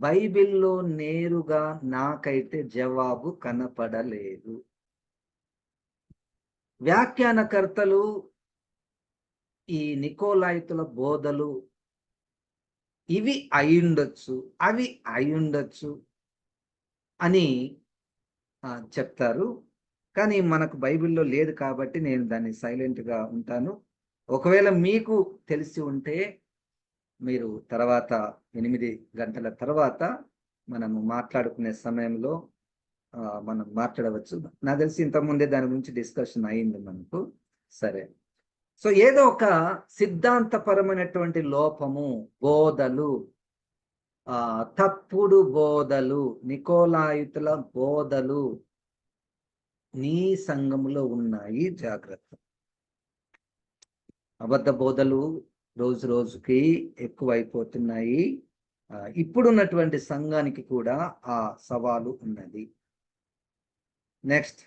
బైబిల్లో నేరుగా నాకైతే జవాబు కనపడలేదు. వ్యాఖ్యానకర్తలు ఈ నికోలాయితుల బోధలు ఇవి అయ్యుండొచ్చు, అవి అయ్యుండొచ్చు అని చెప్తారు. కానీ మనకు బైబిల్లో లేదు కాబట్టి నేను దాన్ని సైలెంట్గా ఉంటాను. ఒకవేళ మీకు తెలిసి ఉంటే మీరు తర్వాత 8 గంటల తర్వాత మనము మాట్లాడుకునే సమయంలో మనం మాట్లాడవచ్చు. నాకు తెలిసి ఇంతకుముందే దాని గురించి డిస్కషన్ అయింది మనకు. సరే, సో ఏదో ఒక సిద్ధాంతపరమైనటువంటి లోపము, బోధలు, తప్పుడు బోధలు, నికోలాయితుల బోధలు నీ సంఘములో ఉన్నాయి, జాగ్రత్త. అబద్ధ బోధలు రోజు రోజుకి ఎక్కువైపోతున్నాయి. ఇప్పుడున్నటువంటి సంఘానికి కూడా ఆ సవాలు ఉన్నది. నెక్స్ట్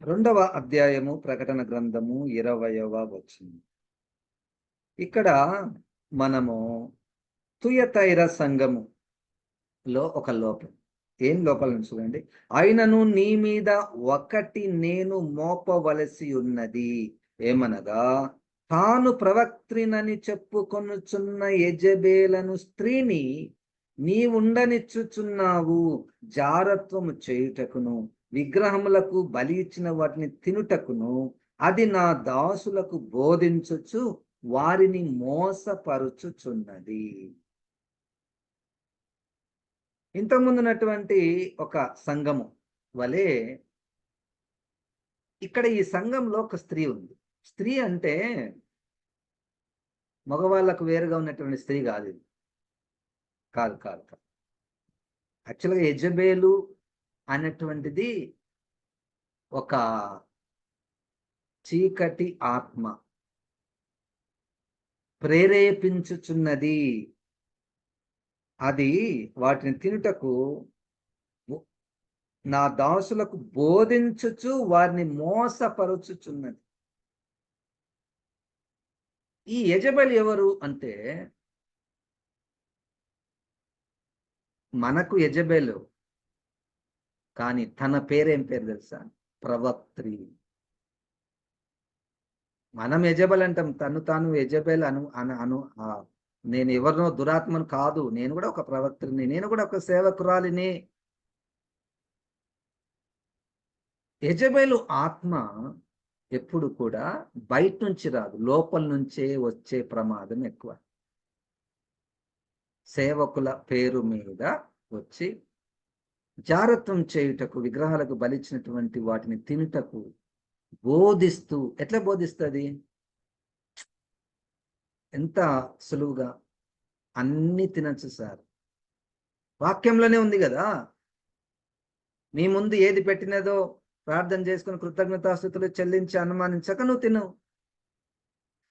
2వ అధ్యాయము ప్రకటన గ్రంథము 20వ వచనం. ఇక్కడ మనము తుయతైర సంఘములో ఒక లోపం. ఏం లోపాలను చూడండి. ఆయనను నీ మీద ఒకటి నేను మోపవలసి ఉన్నది, ఏమనగా తాను ప్రవక్త్రినని చెప్పుకొనుచున్న యెజెబెలను స్త్రీని నీవుండనిచ్చుచున్నావు, జారత్వము చేయుటకును విగ్రహములకు బలి ఇచ్చిన వాటిని తినుటకును అది నా దాసులకు బోధించుచు వారిని మోసపరుచుచున్నది. ఇంతకుముందున్నటువంటి ఒక సంఘము వలె ఇక్కడ ఈ సంఘంలో ఒక స్త్రీ ఉంది. స్త్రీ అంటే మగవాళ్ళకు వేరుగా ఉన్నటువంటి స్త్రీ కాదు, ఇది కాదు కాదు కాదు. యాక్చువల్గా యెజెబెలు అనేటువంటిది ఒక చీకటి ఆత్మ, ప్రేరేపించుచున్నది. అది వాటిని తినుటకు నా దాసులకు బోధించుచు వారిని మోసపరుచుచున్నది. ఈ యెజెబెలు ఎవరు అంటే, మనకు యెజెబెలు, కానీ తన పేరేం పేరు తెలుసా? ప్రవక్త్రి. మనం యెజెబెల్ అంటాం, తాను యెజెబెల్ అను నేను ఎవరినో దురాత్మను కాదు, నేను కూడా ఒక ప్రవక్త్రిని, నేను కూడా ఒక సేవకురాలిని. యెజెబెలు ఆత్మ ఎప్పుడు కూడా బయట నుంచి రాదు, లోపల నుంచే వచ్చే ప్రమాదం ఎక్కువ. సేవకుల పేరు మీద వచ్చి జారత్వం చేయుటకు, విగ్రహాలకు బలిచ్చినటువంటి వాటిని తినుటకు బోధిస్తూ. ఎట్లా బోధిస్తుంది? ఎంత సులువుగా అన్ని తినచ్చు సార్, వాక్యంలోనే ఉంది కదా. నీ ముందు ఏది పెట్టినదో ప్రార్థన చేసుకుని కృతజ్ఞతాస్తుతులు చెల్లించి అనుమానించక నువ్వు తిను.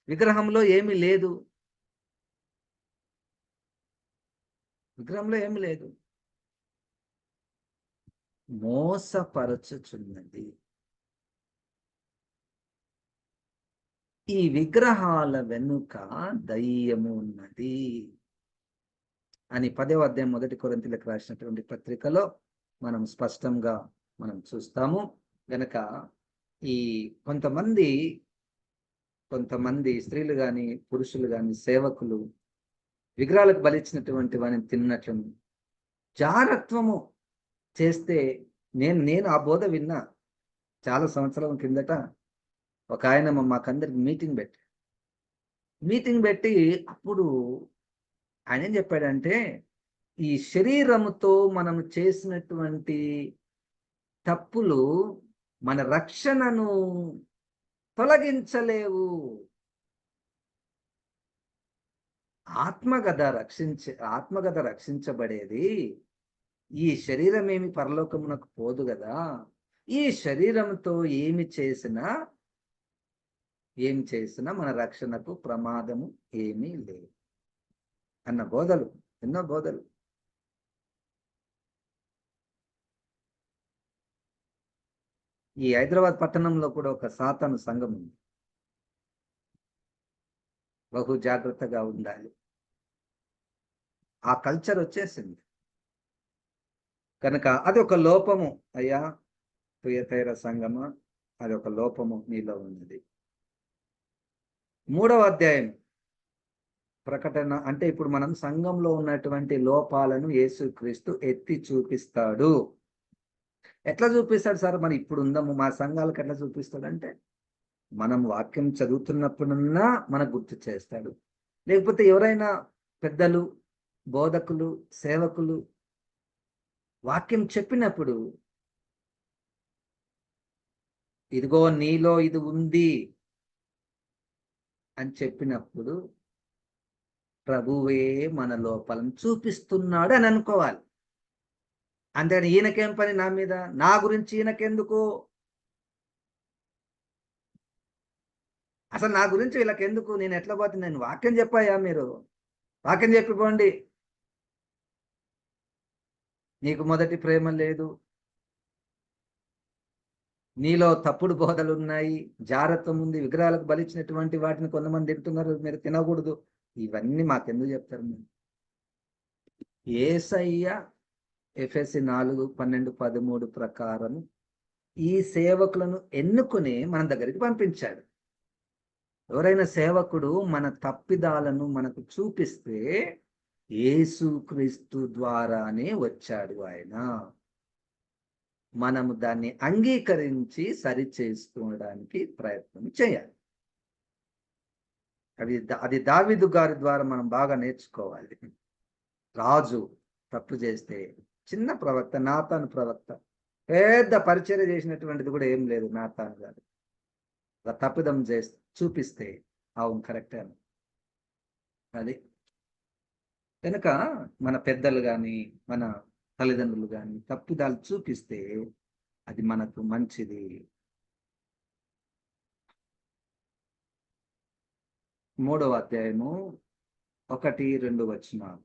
విగ్రహంలో ఏమీ లేదు, విగ్రహంలో ఏమీ లేదు. మోసపరచుచున్నది. ఈ విగ్రహాల వెనుక దయ్యము ఉన్నది అని 10వ అధ్యాయం 1 కొరింథీయులకు రాసినటువంటి పత్రికలో మనం స్పష్టంగా మనం చూస్తాము. గనక ఈ కొంతమంది స్త్రీలు కానీ పురుషులు కానీ సేవకులు విగ్రహాలకు బలిచ్చినటువంటి వారిని తిన్నట్లను జారత్వము చేస్తే, నేను ఆ బోధ విన్నా చాలా సంవత్సరాల కిందట. ఒక ఆయన మాకందరికి మీటింగ్ పెట్టి అప్పుడు ఆయన ఏం చెప్పాడంటే, ఈ శరీరముతో మనం చేసినటువంటి తప్పులు మన రక్షణను తొలగించలేవు. ఆత్మగద రక్షించబడేది. ఈ శరీరం ఏమి పరలోకమునకు పోదు కదా. ఈ శరీరంతో ఏమి చేసినా మన రక్షణకు ప్రమాదము ఏమీ లేదు అన్న బోధలు, ఎన్నో బోధలు. ఈ హైదరాబాద్ పట్టణంలో కూడా ఒక సాతాను సంఘం ఉంది. బహు జాగ్రత్తగా ఉండాలి. ఆ కల్చర్ వచ్చేసింది కనుక అది ఒక లోపము. అయ్యా తుయతైర సంఘమా, అది ఒక లోపము నీలో ఉన్నది. 3వ అధ్యాయం ప్రకటన అంటే ఇప్పుడు మనం సంఘంలో ఉన్నటువంటి లోపాలను యేసుక్రీస్తు ఎత్తి చూపిస్తాడు. ఎట్లా చూపిస్తాడు సార్? మరి ఇప్పుడు ఉందాము మా సంఘాలకు ఎట్లా చూపిస్తాడంటే, మనం వాక్యం చదువుతున్నప్పుడన్నా మనకు గుర్తు చేస్తాడు. లేకపోతే ఎవరైనా పెద్దలు, బోధకులు, సేవకులు వాక్యం చెప్పినప్పుడు ఇదిగో నీలో ఇది ఉంది అని చెప్పినప్పుడు ప్రభువే మన లోపలను చూపిస్తున్నాడు అని అనుకోవాలి. అంతేగాని ఈయనకేం పని నా మీద, నా గురించి ఈయనకెందుకు, అసలు నా గురించి వీళ్ళకెందుకు, నేను ఎట్లా పోతే, నేను వాక్యం చెప్పాయా, మీరు వాక్యం చెప్పిపోండి. నీకు మొదటి ప్రేమ లేదు, నీలో తప్పుడు బోధలు ఉన్నాయి, జారత్వం ఉంది, విగ్రహాలకు బలిచ్చినటువంటి వాటిని కొంతమంది తింటున్నారు, మీరు తినకూడదు. ఇవన్నీ మాకెందుకు చెప్తారు మీరు? యేసయ్య ఎఫెసీ 4:12-13 ప్రకారం ఈ సేవకులను ఎన్నుకుని మన దగ్గరికి పంపించాడు. ఎవరైనా సేవకుడు మన తప్పిదాలను మనకు చూపిస్తే యేసుక్రీస్తు ద్వారానే వచ్చాడు ఆయన. మనము దాన్ని అంగీకరించి సరి చేసుకోవడానికి ప్రయత్నం చేయాలి. అది దావీదు గారి ద్వారా మనం బాగా నేర్చుకోవాలి. రాజు తప్పు చేస్తే, చిన్న ప్రవక్త నాతాను ప్రవక్త పెద్ద పరిచర్య చేసినటువంటిది కూడా ఏం లేదు, నాతాను గారు తప్పిదం చూపిస్తే అవును కరెక్టే అని. అది కనుక మన పెద్దలు కానీ మన తల్లిదండ్రులు కానీ తప్పిదాలు చూపిస్తే అది మనకు మంచిది. 3వ అధ్యాయము 1-2 వచనాలు.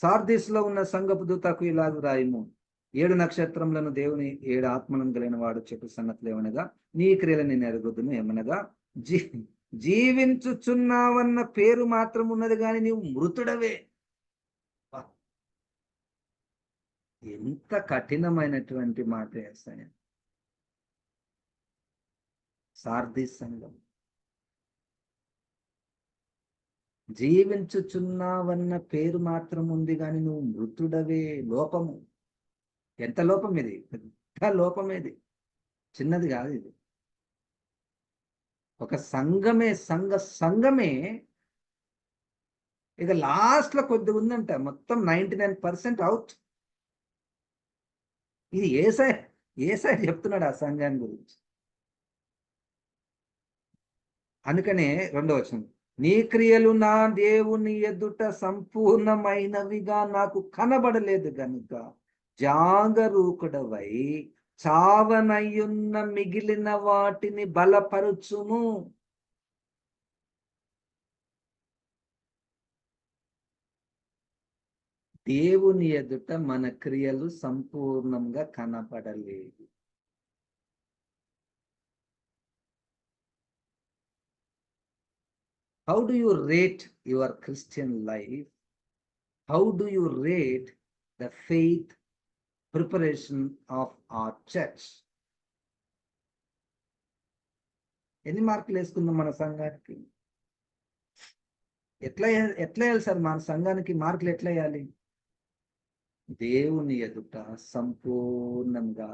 సార్దీస్‌లో ఉన్న సంఘపు దూతకు ఇలాగ రాయుము, 7 నక్షత్రములను దేవుని 7 ఆత్మలను కలిగిన వాడు చెప్పు సంగతులు ఏమనగా, నీ క్రియలు నేను ఎరుగుదును. ఏమనగా, జీవించుచున్నావన్న పేరు మాత్రం ఉన్నది కానీ నీవు మృతుడవే. ఎంత కఠినమైనటువంటి మాట వేస్తాను. సార్దీస్ సంఘం, జీవించుచున్నావన్న పేరు మాత్రం ఉంది కానీ నువ్వు మృతుడవే. లోపము, ఎంత లోపం ఇది, పెద్ద లోపం ఇది, చిన్నది కాదు ఇది. ఒక సంఘమే ఇక లాస్ట్ లో కొద్దిగా ఉందంట, మొత్తం 99% అవుట్. ఇది ఏసై చెప్తున్నాడు ఆ సంఘాన్ని గురించి. అందుకనే 2వ వచనం, నీ క్రియలు నా దేవుని ఎదుట సంపూర్ణమైనవిగా నాకు కనబడలేదు గనుక జాగరూకుడవై చావనయ్యున్న మిగిలిన వాటిని బలపరుచుము. దేవుని ఎదుట మన క్రియలు సంపూర్ణంగా కనబడలేదు. How do you rate your Christian life? How do you rate the faith preparation of our church? ఎన్ని మార్కులు వేసుకుందాం మన సంఘానికి? ఎట్లా వేయాలి సార్ మన సంఘానికి మార్కులు? ఎట్లా వేయాలి? దేవుని ఎదుట సంపూర్ణంగా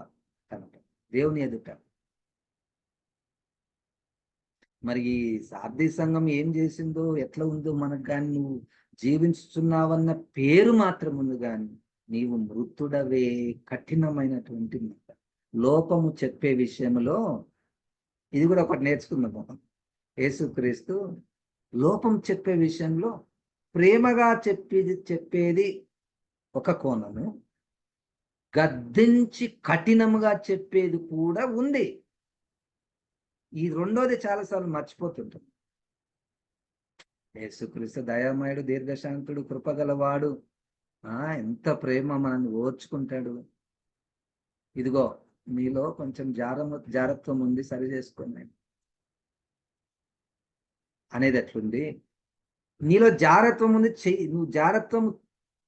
కనపడ, దేవుని ఎదుట. మరి ఈ సార్థి సంఘం ఏం చేసిందో, ఎట్లా ఉందో మనకు కానీ, నువ్వు జీవించుతున్నావన్న పేరు మాత్రం ఉంది కానీ నీవు మృతుడవే. కఠినమైనటువంటి లోపము చెప్పే విషయంలో ఇది కూడా ఒకటి నేర్చుకుందాం. యేసుక్రీస్తు లోపం చెప్పే విషయంలో ప్రేమగా చెప్పేది ఒక కోణము, గద్దించి కఠినముగా చెప్పేది కూడా ఉంది. ఈ రెండోది చాలాసార్లు మర్చిపోతుంటాం. యేసుక్రీస్తు దయామయుడు, దీర్ఘశాంతుడు, కృపగలవాడు, ఎంత ప్రేమ మనల్ని ఓర్చుకుంటాడు. ఇదిగో నీలో కొంచెం జారత్వం ఉంది, సరి చేసుకోండి అనేది ఎట్లుంది? నీలో జారత్వం ఉంది, నువ్వు జారత్వం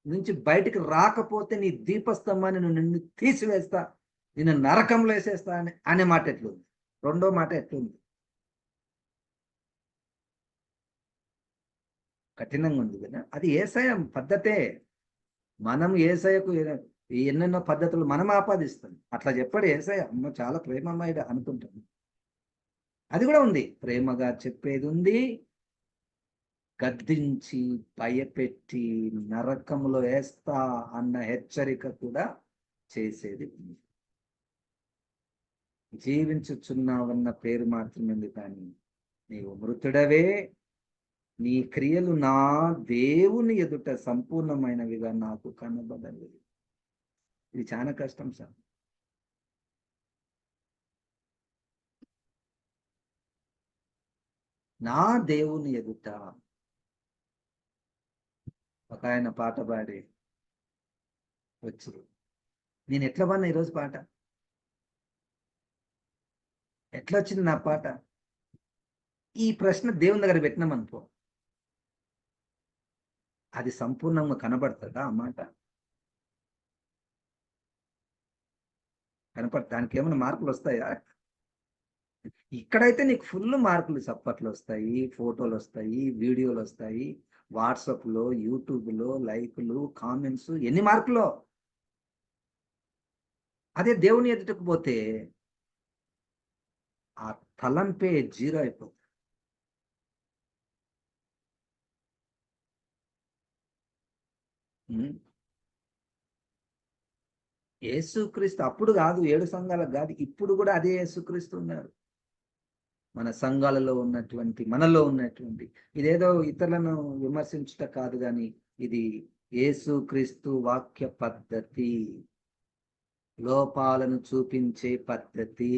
నుంచి బయటికి రాకపోతే నీ దీపస్తంభాన్ని నిన్ను తీసివేస్తా, నిన్ను నరకంలో వేసేస్తా అనే మాట ఎట్లుంది? రెండో మాట ఎట్లుంది? కఠినంగా ఉంది కదా. అది యేసయ్య పద్ధతే. మనం యేసయ్యకు ఎన్నెన్నో పద్ధతులు మనం ఆపాదిస్తాం. అట్లా చెప్పాడు యేసయ్య. అమ్మ చాలా ప్రేమమయుడు అనుకుంటాం. అది కూడా ఉంది, ప్రేమగా చెప్పేది ఉంది, గద్దించి భయపెట్టి నరకంలో వేస్తా అన్న హెచ్చరిక కూడా చేసేది ఉంది. జీవించుచున్నావన్న పేరు మాత్రమే, కానీ నీవు మృతుడవే. నీ క్రియలు నా దేవుని ఎదుట సంపూర్ణమైనవిగా నాకు కనబడలేదు. ఇది చాలా కష్టం సార్. నా దేవుని ఎదుట. ఒక ఆయన పాట పాడి వచ్చి, నేను ఎట్లా పాడినా ఈరోజు పాట, ఎట్లా వచ్చింది నా పాట? ఈ ప్రశ్న దేవుని దగ్గర పెట్టినామనుకో, అది సంపూర్ణంగా కనబడుతుందా ఆ మాట? దానికి ఏమైనా మార్కులు వస్తాయా? ఇక్కడైతే నీకు ఫుల్ మార్కులు, చప్పట్లు వస్తాయి, ఫోటోలు వస్తాయి, వీడియోలు వస్తాయి, వాట్సాప్లో, యూట్యూబ్లో లైకులు, కామెంట్స్, ఎన్ని మార్కులు. అదే దేవుని ఎదుటకు పోతే ఆ తలంపే జీరో అయిపోతుంది. యేసుక్రీస్తు అప్పుడు కాదు, 7 సంఘాలకు కాదు, ఇప్పుడు కూడా అదే యేసుక్రీస్తు ఉన్నారు మన సంఘాలలో ఉన్నటువంటి, మనలో ఉన్నటువంటి. ఇదేదో ఇతరులను విమర్శించుట కాదు, కానీ ఇది యేసుక్రీస్తు వాక్య పద్ధతి, లోపాలను చూపించే పద్ధతి.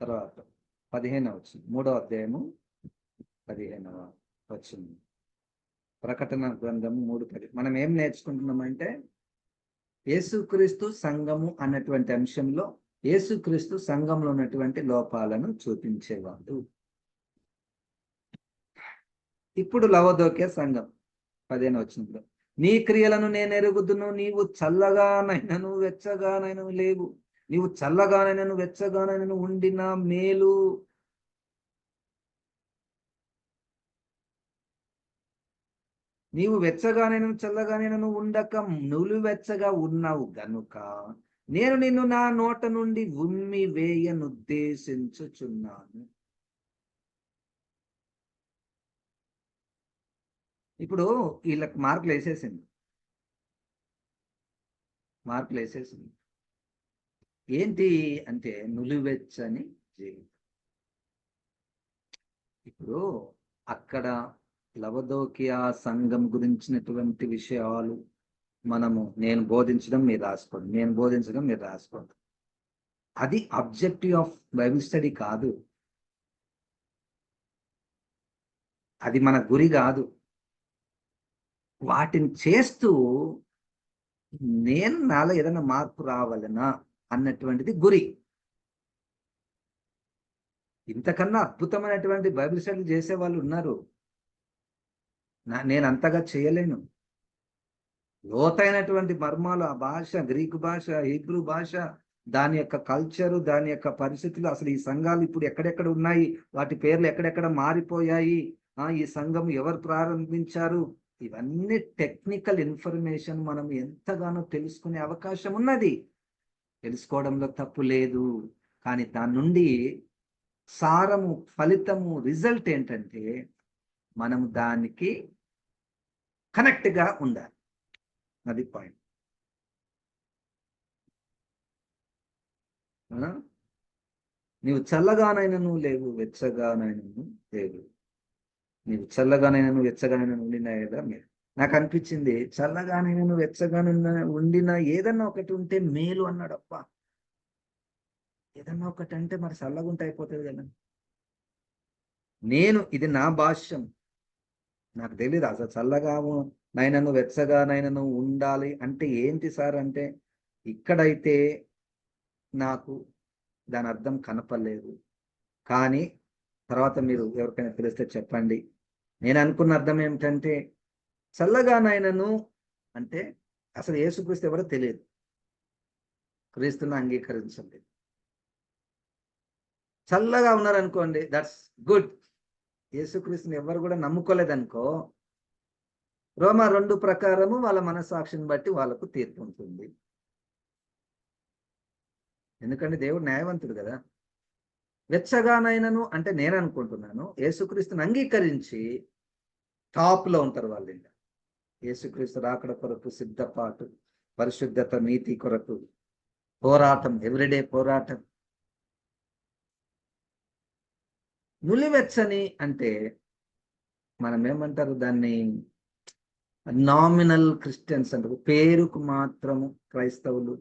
తర్వాత 15వ వచనం, 3వ అధ్యాయము 15వ వచనం, ప్రకటన గ్రంథము 3:10. మనం ఏం నేర్చుకుంటున్నామంటే, యేసుక్రీస్తు సంఘము అన్నటువంటి అంశంలో యేసుక్రీస్తు సంఘంలో ఉన్నటువంటి లోపాలను చూపించేవాడు. ఇప్పుడు లవదోకే సంఘం 15వ వచనంలో, నీ క్రియలను నేను ఎరుగుదును, నీవు చల్లగానైనను వెచ్చగానైనను లేవు. నీవు చల్లగానైనను వెచ్చగానైనను ఉండిన మేలు. నీవు వెచ్చగానైనను చల్లగానైనను ఉండక నులివెచ్చగా ఉన్నావు గనుక నేను నిన్ను నా నోట నుండి ఉమ్మి వేయనుద్దేశించుచున్నాను. ఇప్పుడు వీళ్ళకి మార్కులు వేసేసింది. ఏంటి అంటే నులివెచ్చని జీవితం. ఇప్పుడు అక్కడ లవదోకియా సంఘం గురించినటువంటి విషయాలు నేను బోధించడం మీరు రాసుకోండి, అది అబ్జెక్టివ్ ఆఫ్ బైబిల్ స్టడీ కాదు, అది మన గురి కాదు. వాటిని చేస్తూ నేను నాలో ఏదైనా మార్పు రావాలనా అన్నటువంటిది గురి. ఇంతకన్నా అద్భుతమైనటువంటి బైబిల్ స్టడీ చేసే వాళ్ళు ఉన్నారు, నేను అంతగా చేయలేను. లోతైనటువంటి మర్మాలు, ఆ భాష, గ్రీకు భాష, హీబ్రూ భాష, దాని యొక్క కల్చరు, దాని యొక్క పరిస్థితులు, అసలు ఈ సంఘాలు ఇప్పుడు ఎక్కడెక్కడ ఉన్నాయి, వాటి పేర్లు ఎక్కడెక్కడ మారిపోయాయి, ఈ సంఘం ఎవరు ప్రారంభించారు, ఇవన్నీ టెక్నికల్ ఇన్ఫర్మేషన్ మనం ఎంతగానో తెలుసుకునే అవకాశం ఉన్నది. తెలుసుకోవడంలో తప్పు లేదు, కానీ దాని నుండి సారము, ఫలితము, రిజల్ట్ ఏంటంటే మనం దానికి కనెక్ట్గా ఉండాలి. అది పాయింట్. నీవు చల్లగానైనను లేవు, వెచ్చగానైనను లేవు. నీవు చల్లగానైనను వెచ్చగానైనా ఉండిన కదా మీరు. నాకు అనిపించింది, చల్లగానైనను వెచ్చగానైనా ఉండిన ఏదన్నా ఒకటి ఉంటే మేలు అన్నాడు. అప్ప, ఏదన్నా ఒకటి అంటే మరి చల్లగుంటే అయిపోతుంది కదా. ఇది నా భాష్యం, నాకు తెలీదు అసలు చల్లగా నైనను వెచ్చగా నైనను ఉండాలి అంటే ఏంటి సార్ అంటే, ఇక్కడైతే నాకు దాని అర్థం కనపడలేదు, కానీ తర్వాత మీరు ఎవరికైనా తెలిస్తే చెప్పండి. నేను అనుకున్న అర్థం ఏమిటంటే, చల్లగానైనను అంటే అసలు యేసుక్రీస్తు ఎవరో తెలియదు, క్రీస్తుని అంగీకరించలేదు. చల్లగా ఉన్నారనుకోండి, దట్స్ గుడ్. యేసుక్రీస్తుని ఎవరు కూడా నమ్ముకోలేదనుకో, రోమా 2 ప్రకారము వాళ్ళ మనస్సాక్షిని బట్టి వాళ్ళకు తీర్పు ఉంటుంది. ఎందుకంటే దేవుడు న్యాయవంతుడు కదా. వెచ్చగానైనను అంటే నేను అనుకుంటున్నాను, యేసుక్రీస్తుని అంగీకరించి టాప్ లో ఉంటారు వాళ్ళు. ఇంకా యేసుక్రీస్తు రాకడ కొరకు సిద్ధపాటు, పరిశుద్ధత, నీతి కొరకు పోరాటం, ఎవ్రీడే పోరాటం. నులివెచ్చని అంటే మనం ఏమంటారు దాన్ని, నామినల్ క్రిస్టియన్స్ అంటారు, పేరుకు మాత్రము క్రైస్తవులు,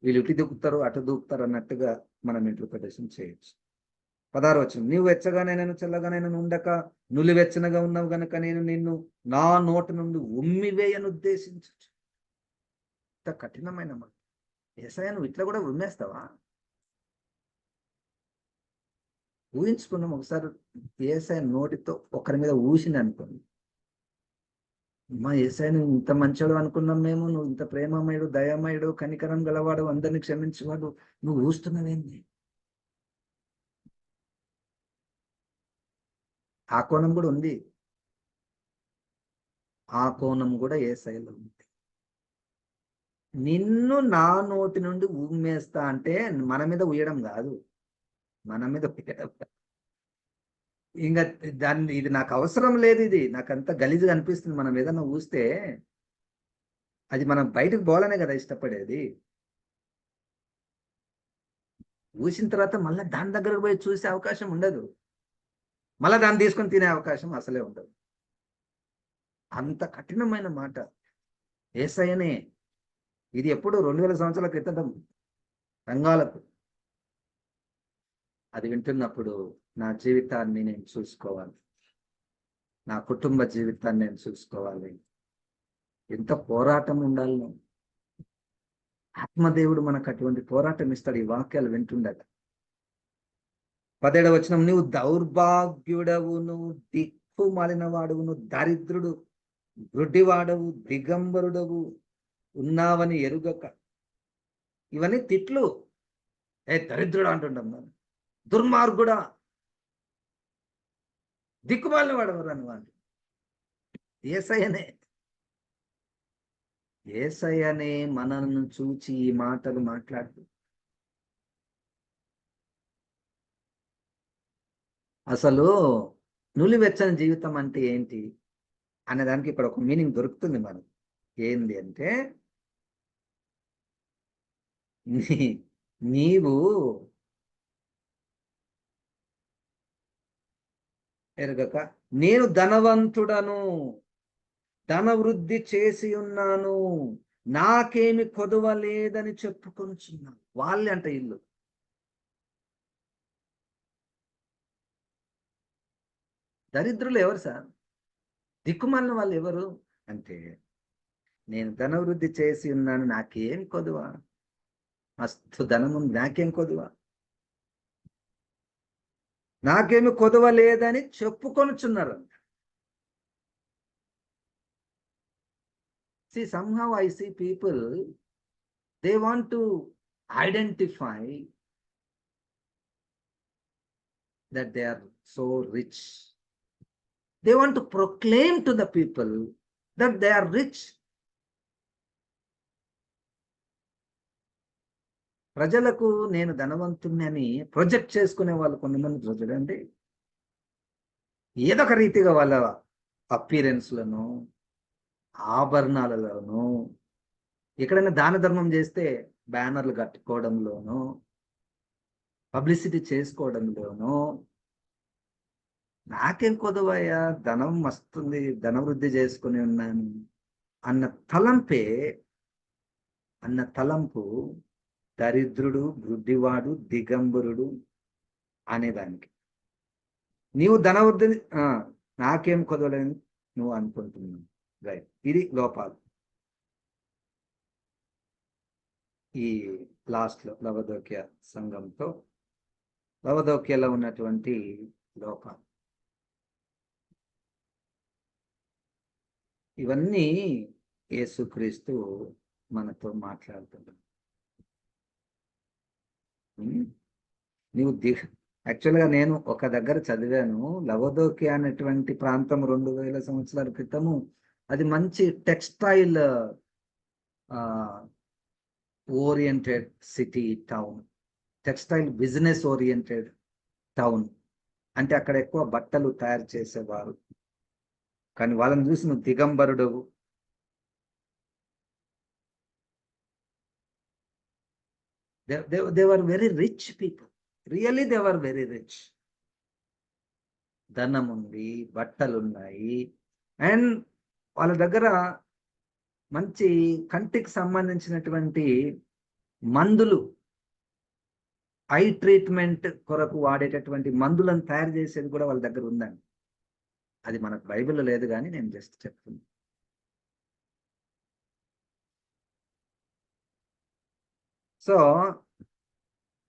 వీళ్ళు ఇటు దూకుతారు అటు దూకుతారు అన్నట్టుగా మనం ఇంటర్ప్రిటేషన్ చేయొచ్చు. 16వ వచనం, నీవు వెచ్చగానైనను చల్లగానైనను ఉండక నులివెచ్చనగా ఉన్నావు గనుక నేను నిన్ను నా నోటి నుండి ఉమ్మివేయను ఉద్దేశించు. ఇంత కఠినమైన మాట. యేసయ్య నువ్వు ఇట్లా కూడా ఉమ్మేస్తావా? ఊహించుకున్నాం ఒకసారి యేసయ్య నోటితో ఒకరి మీద ఊసింది అనుకోండి, మా యేసయ్య నువ్వు ఇంత మంచోడు అనుకున్నాం మేము, నువ్వు ఇంత ప్రేమమయుడు, దయామయుడు, కనికరం గలవాడు, అందరిని క్షమించేవాడు, నువ్వు ఊస్తున్నావేంది? ఆ కోణం కూడా ఉంది. ఆ కోణం కూడా యేసయ్యలో ఉంది. నిన్ను నా నోటి నుండి ఉమ్మేస్తా అంటే మన మీద ఉయ్యడం కాదు, మన మీద ఉయ్యడం. ఇంకా దాన్ని, ఇది నాకు అవసరం లేదు, ఇది నాకు అంత గలీజుగా అనిపిస్తుంది. మనం ఏదన్నా ఊస్తే అది మనం బయటకు పోవాలనే కదా ఇష్టపడేది. ఊసిన తర్వాత మళ్ళీ దాని దగ్గరకు పోయి చూసే అవకాశం ఉండదు, మళ్ళీ దాన్ని తీసుకొని తినే అవకాశం అసలే ఉండదు. అంత కఠినమైన మాట యేసయ్యనే. ఇది ఎప్పుడు 2000 సంవత్సరాల క్రితం రంగాలకు. అది వింటున్నప్పుడు నా జీవితాన్ని నేను చూసుకోవాలి, నా కుటుంబ జీవితాన్ని నేను చూసుకోవాలి. ఎంత పోరాటం ఉండాలి. ఆత్మదేవుడు మనకు అటువంటి పోరాటం ఇస్తాడు ఈ వాక్యాలు వింటుండగా. 17వ వచనం, నువ్వు దౌర్భాగ్యుడవును, దిక్కు మాలిన వాడువును, దరిద్రుడు, గుడ్డివాడవు, దిగంబరుడవు ఉన్నావని ఎరుగక. ఇవన్నీ తిట్లు. దరిద్రుడు అంటుంటాం మనం, దుర్మార్గుడా, దిక్కుమాలిన వాడవరు అని వాళ్ళు. యేసయ్యనే యేసయ్యనే మనల్ని చూచి ఈ మాటలు మాట్లాడుతూ, అసలు నులివెచ్చని జీవితం అంటే ఏంటి అనే దానికి ఇక్కడ ఒక మీనింగ్ దొరుకుతుంది మనకు. ఏంది అంటే, నీవు ఎరగక నేను ధనవంతుడను, ధనవృద్ధి చేసి ఉన్నాను, నాకేమి కొదువ లేదని చెప్పుకొనుచున్నాను. వాళ్ళే అంట ఇల్లు. దరిద్రులు ఎవరు సార్? దిక్కుమాలిన వాళ్ళు ఎవరు అంటే, నేను ధనవృద్ధి చేసి ఉన్నాను, నాకేం కొదువ, మస్తు ధనం ఉంది, నాకేం కొదువ, నాకేమి కొదువ లేదని చెప్పుకొనుచున్నారు. See, somehow I see people, they want to identify that they are so rich. They want to proclaim to the people that they are rich. ప్రజలకు నేను ధనవంతుని అని ప్రొజెక్ట్ చేసుకునే వాళ్ళు కొంతమంది ప్రజలు అండి. ఏదో ఒక రీతిగా వాళ్ళ అపీరెన్స్లను, ఆభరణాలలోనూ, ఎక్కడైనా దాన ధర్మం చేస్తే బ్యానర్లు కట్టుకోవడంలోనూ, పబ్లిసిటీ చేసుకోవడంలోనూ, నాకేం కొదవయ్యా, ధనం వస్తుంది, ధనవృద్ధి చేసుకుని ఉన్నాను అన్న తలంపు దరిద్రుడు, గుడ్డివాడు, దిగంబరుడు అనేదానికి. నీవు ధనవృద్ధి నాకేం కొదవలేని నువ్వు అనుకుంటున్నావు. రైట్, ఇది లోపాలు. ఈ లాస్ట్లో లవదోక్య సంఘంతో లవదోక్యలో ఉన్నటువంటి లోపాలు ఇవన్నీ యేసుక్రీస్తు మనతో మాట్లాడుతున్నాడు. నీవు యాక్చువల్గా నేను ఒక దగ్గర చదివాను, లవదోక్య అనేటువంటి ప్రాంతం 2000 సంవత్సరాల క్రితము అది మంచి textile oriented city, town, textile business oriented town. అంటే అక్కడ ఎక్కువ బట్టలు తయారు చేసేవారు. కానీ వాళ్ళని చూసి నువ్వు దిగంబరుడు. They were very rich people, really they were very rich. ధనం ఉంది, బట్టలు ఉన్నాయి, అండ్ వాళ్ళ దగ్గర మంచి కంటికి సంబంధించినటువంటి మందులు, ఐ ట్రీట్మెంట్ కొరకు వాడేటటువంటి మందులను తయారు చేసేది కూడా వాళ్ళ దగ్గర ఉందండి. అది మనకు బైబిల్లో లేదు, కానీ నేను జస్ట్ చెప్తున్నాను. సో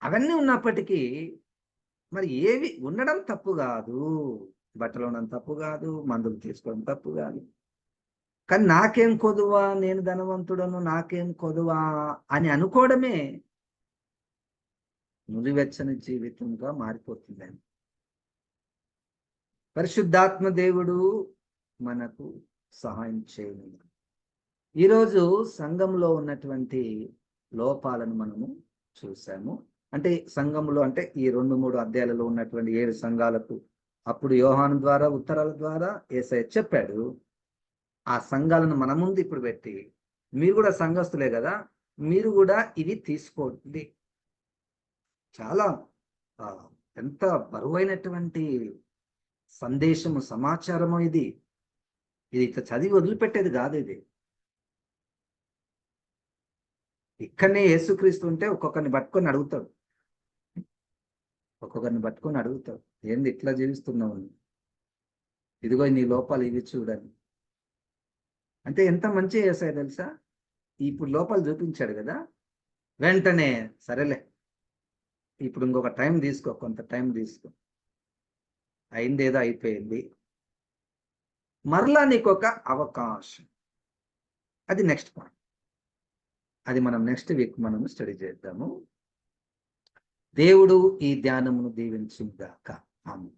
అవన్నీ ఉన్నప్పటికీ మరి ఏవి ఉండడం తప్పు కాదు, బట్టలు ఉండడం తప్పు కాదు, మందులు తీసుకోవడం తప్పు కాదు. కానీ నాకేం కొదువా, నేను ధనవంతుడను, నాకేం కొదువా అని అనుకోవడమే నులివెచ్చని జీవితంగా మారిపోతుందండి. పరిశుద్ధాత్మ దేవుడు మనకు సహాయం చేయను. ఈరోజు సంఘంలో ఉన్నటువంటి లోపాలను మనము చూసాము. అంటే సంఘంలో, అంటే ఈ 2-3 అధ్యాయాలలో ఉన్నటువంటి 7 సంఘాలకు అప్పుడు యోహాను ద్వారా, ఉత్తరాల ద్వారా యేసయ్య చెప్పాడు. ఆ సంఘాలను మన ముందు ఇప్పుడు పెట్టి, మీరు కూడా సంఘస్థులే కదా, మీరు కూడా ఇవి తీసుకోండి. చాలా ఎంత బరువైనటువంటి సందేశము, సమాచారము ఇది. ఇట్లా చదివి వదిలిపెట్టేది కాదు. ఇది ఇక్కడనే యేసుక్రీస్తు ఉంటే ఒక్కొక్కరిని పట్టుకొని అడుగుతాడు, ఏంది ఇట్లా జీవిస్తున్నావు, ఇదిగో నీ లోపాలు ఇవి చూడని. అంటే ఎంత మంచి యేసయ్య తెలుసా. ఇప్పుడు లోపాలు చూపించాడు కదా, వెంటనే సరేలే ఇప్పుడు ఇంకొక టైం తీసుకో, కొంత టైం తీసుకో, అయిందేదో అయిపోయింది, మరలా నీకు ఒక అవకాశం. అది నెక్స్ట్ పాయింట్. అది మనం నెక్స్ట్ వీక్ మనం స్టడీ చేద్దాము. దేవుడు ఈ ధ్యానమును దీవించుగాక. ఆమేన్.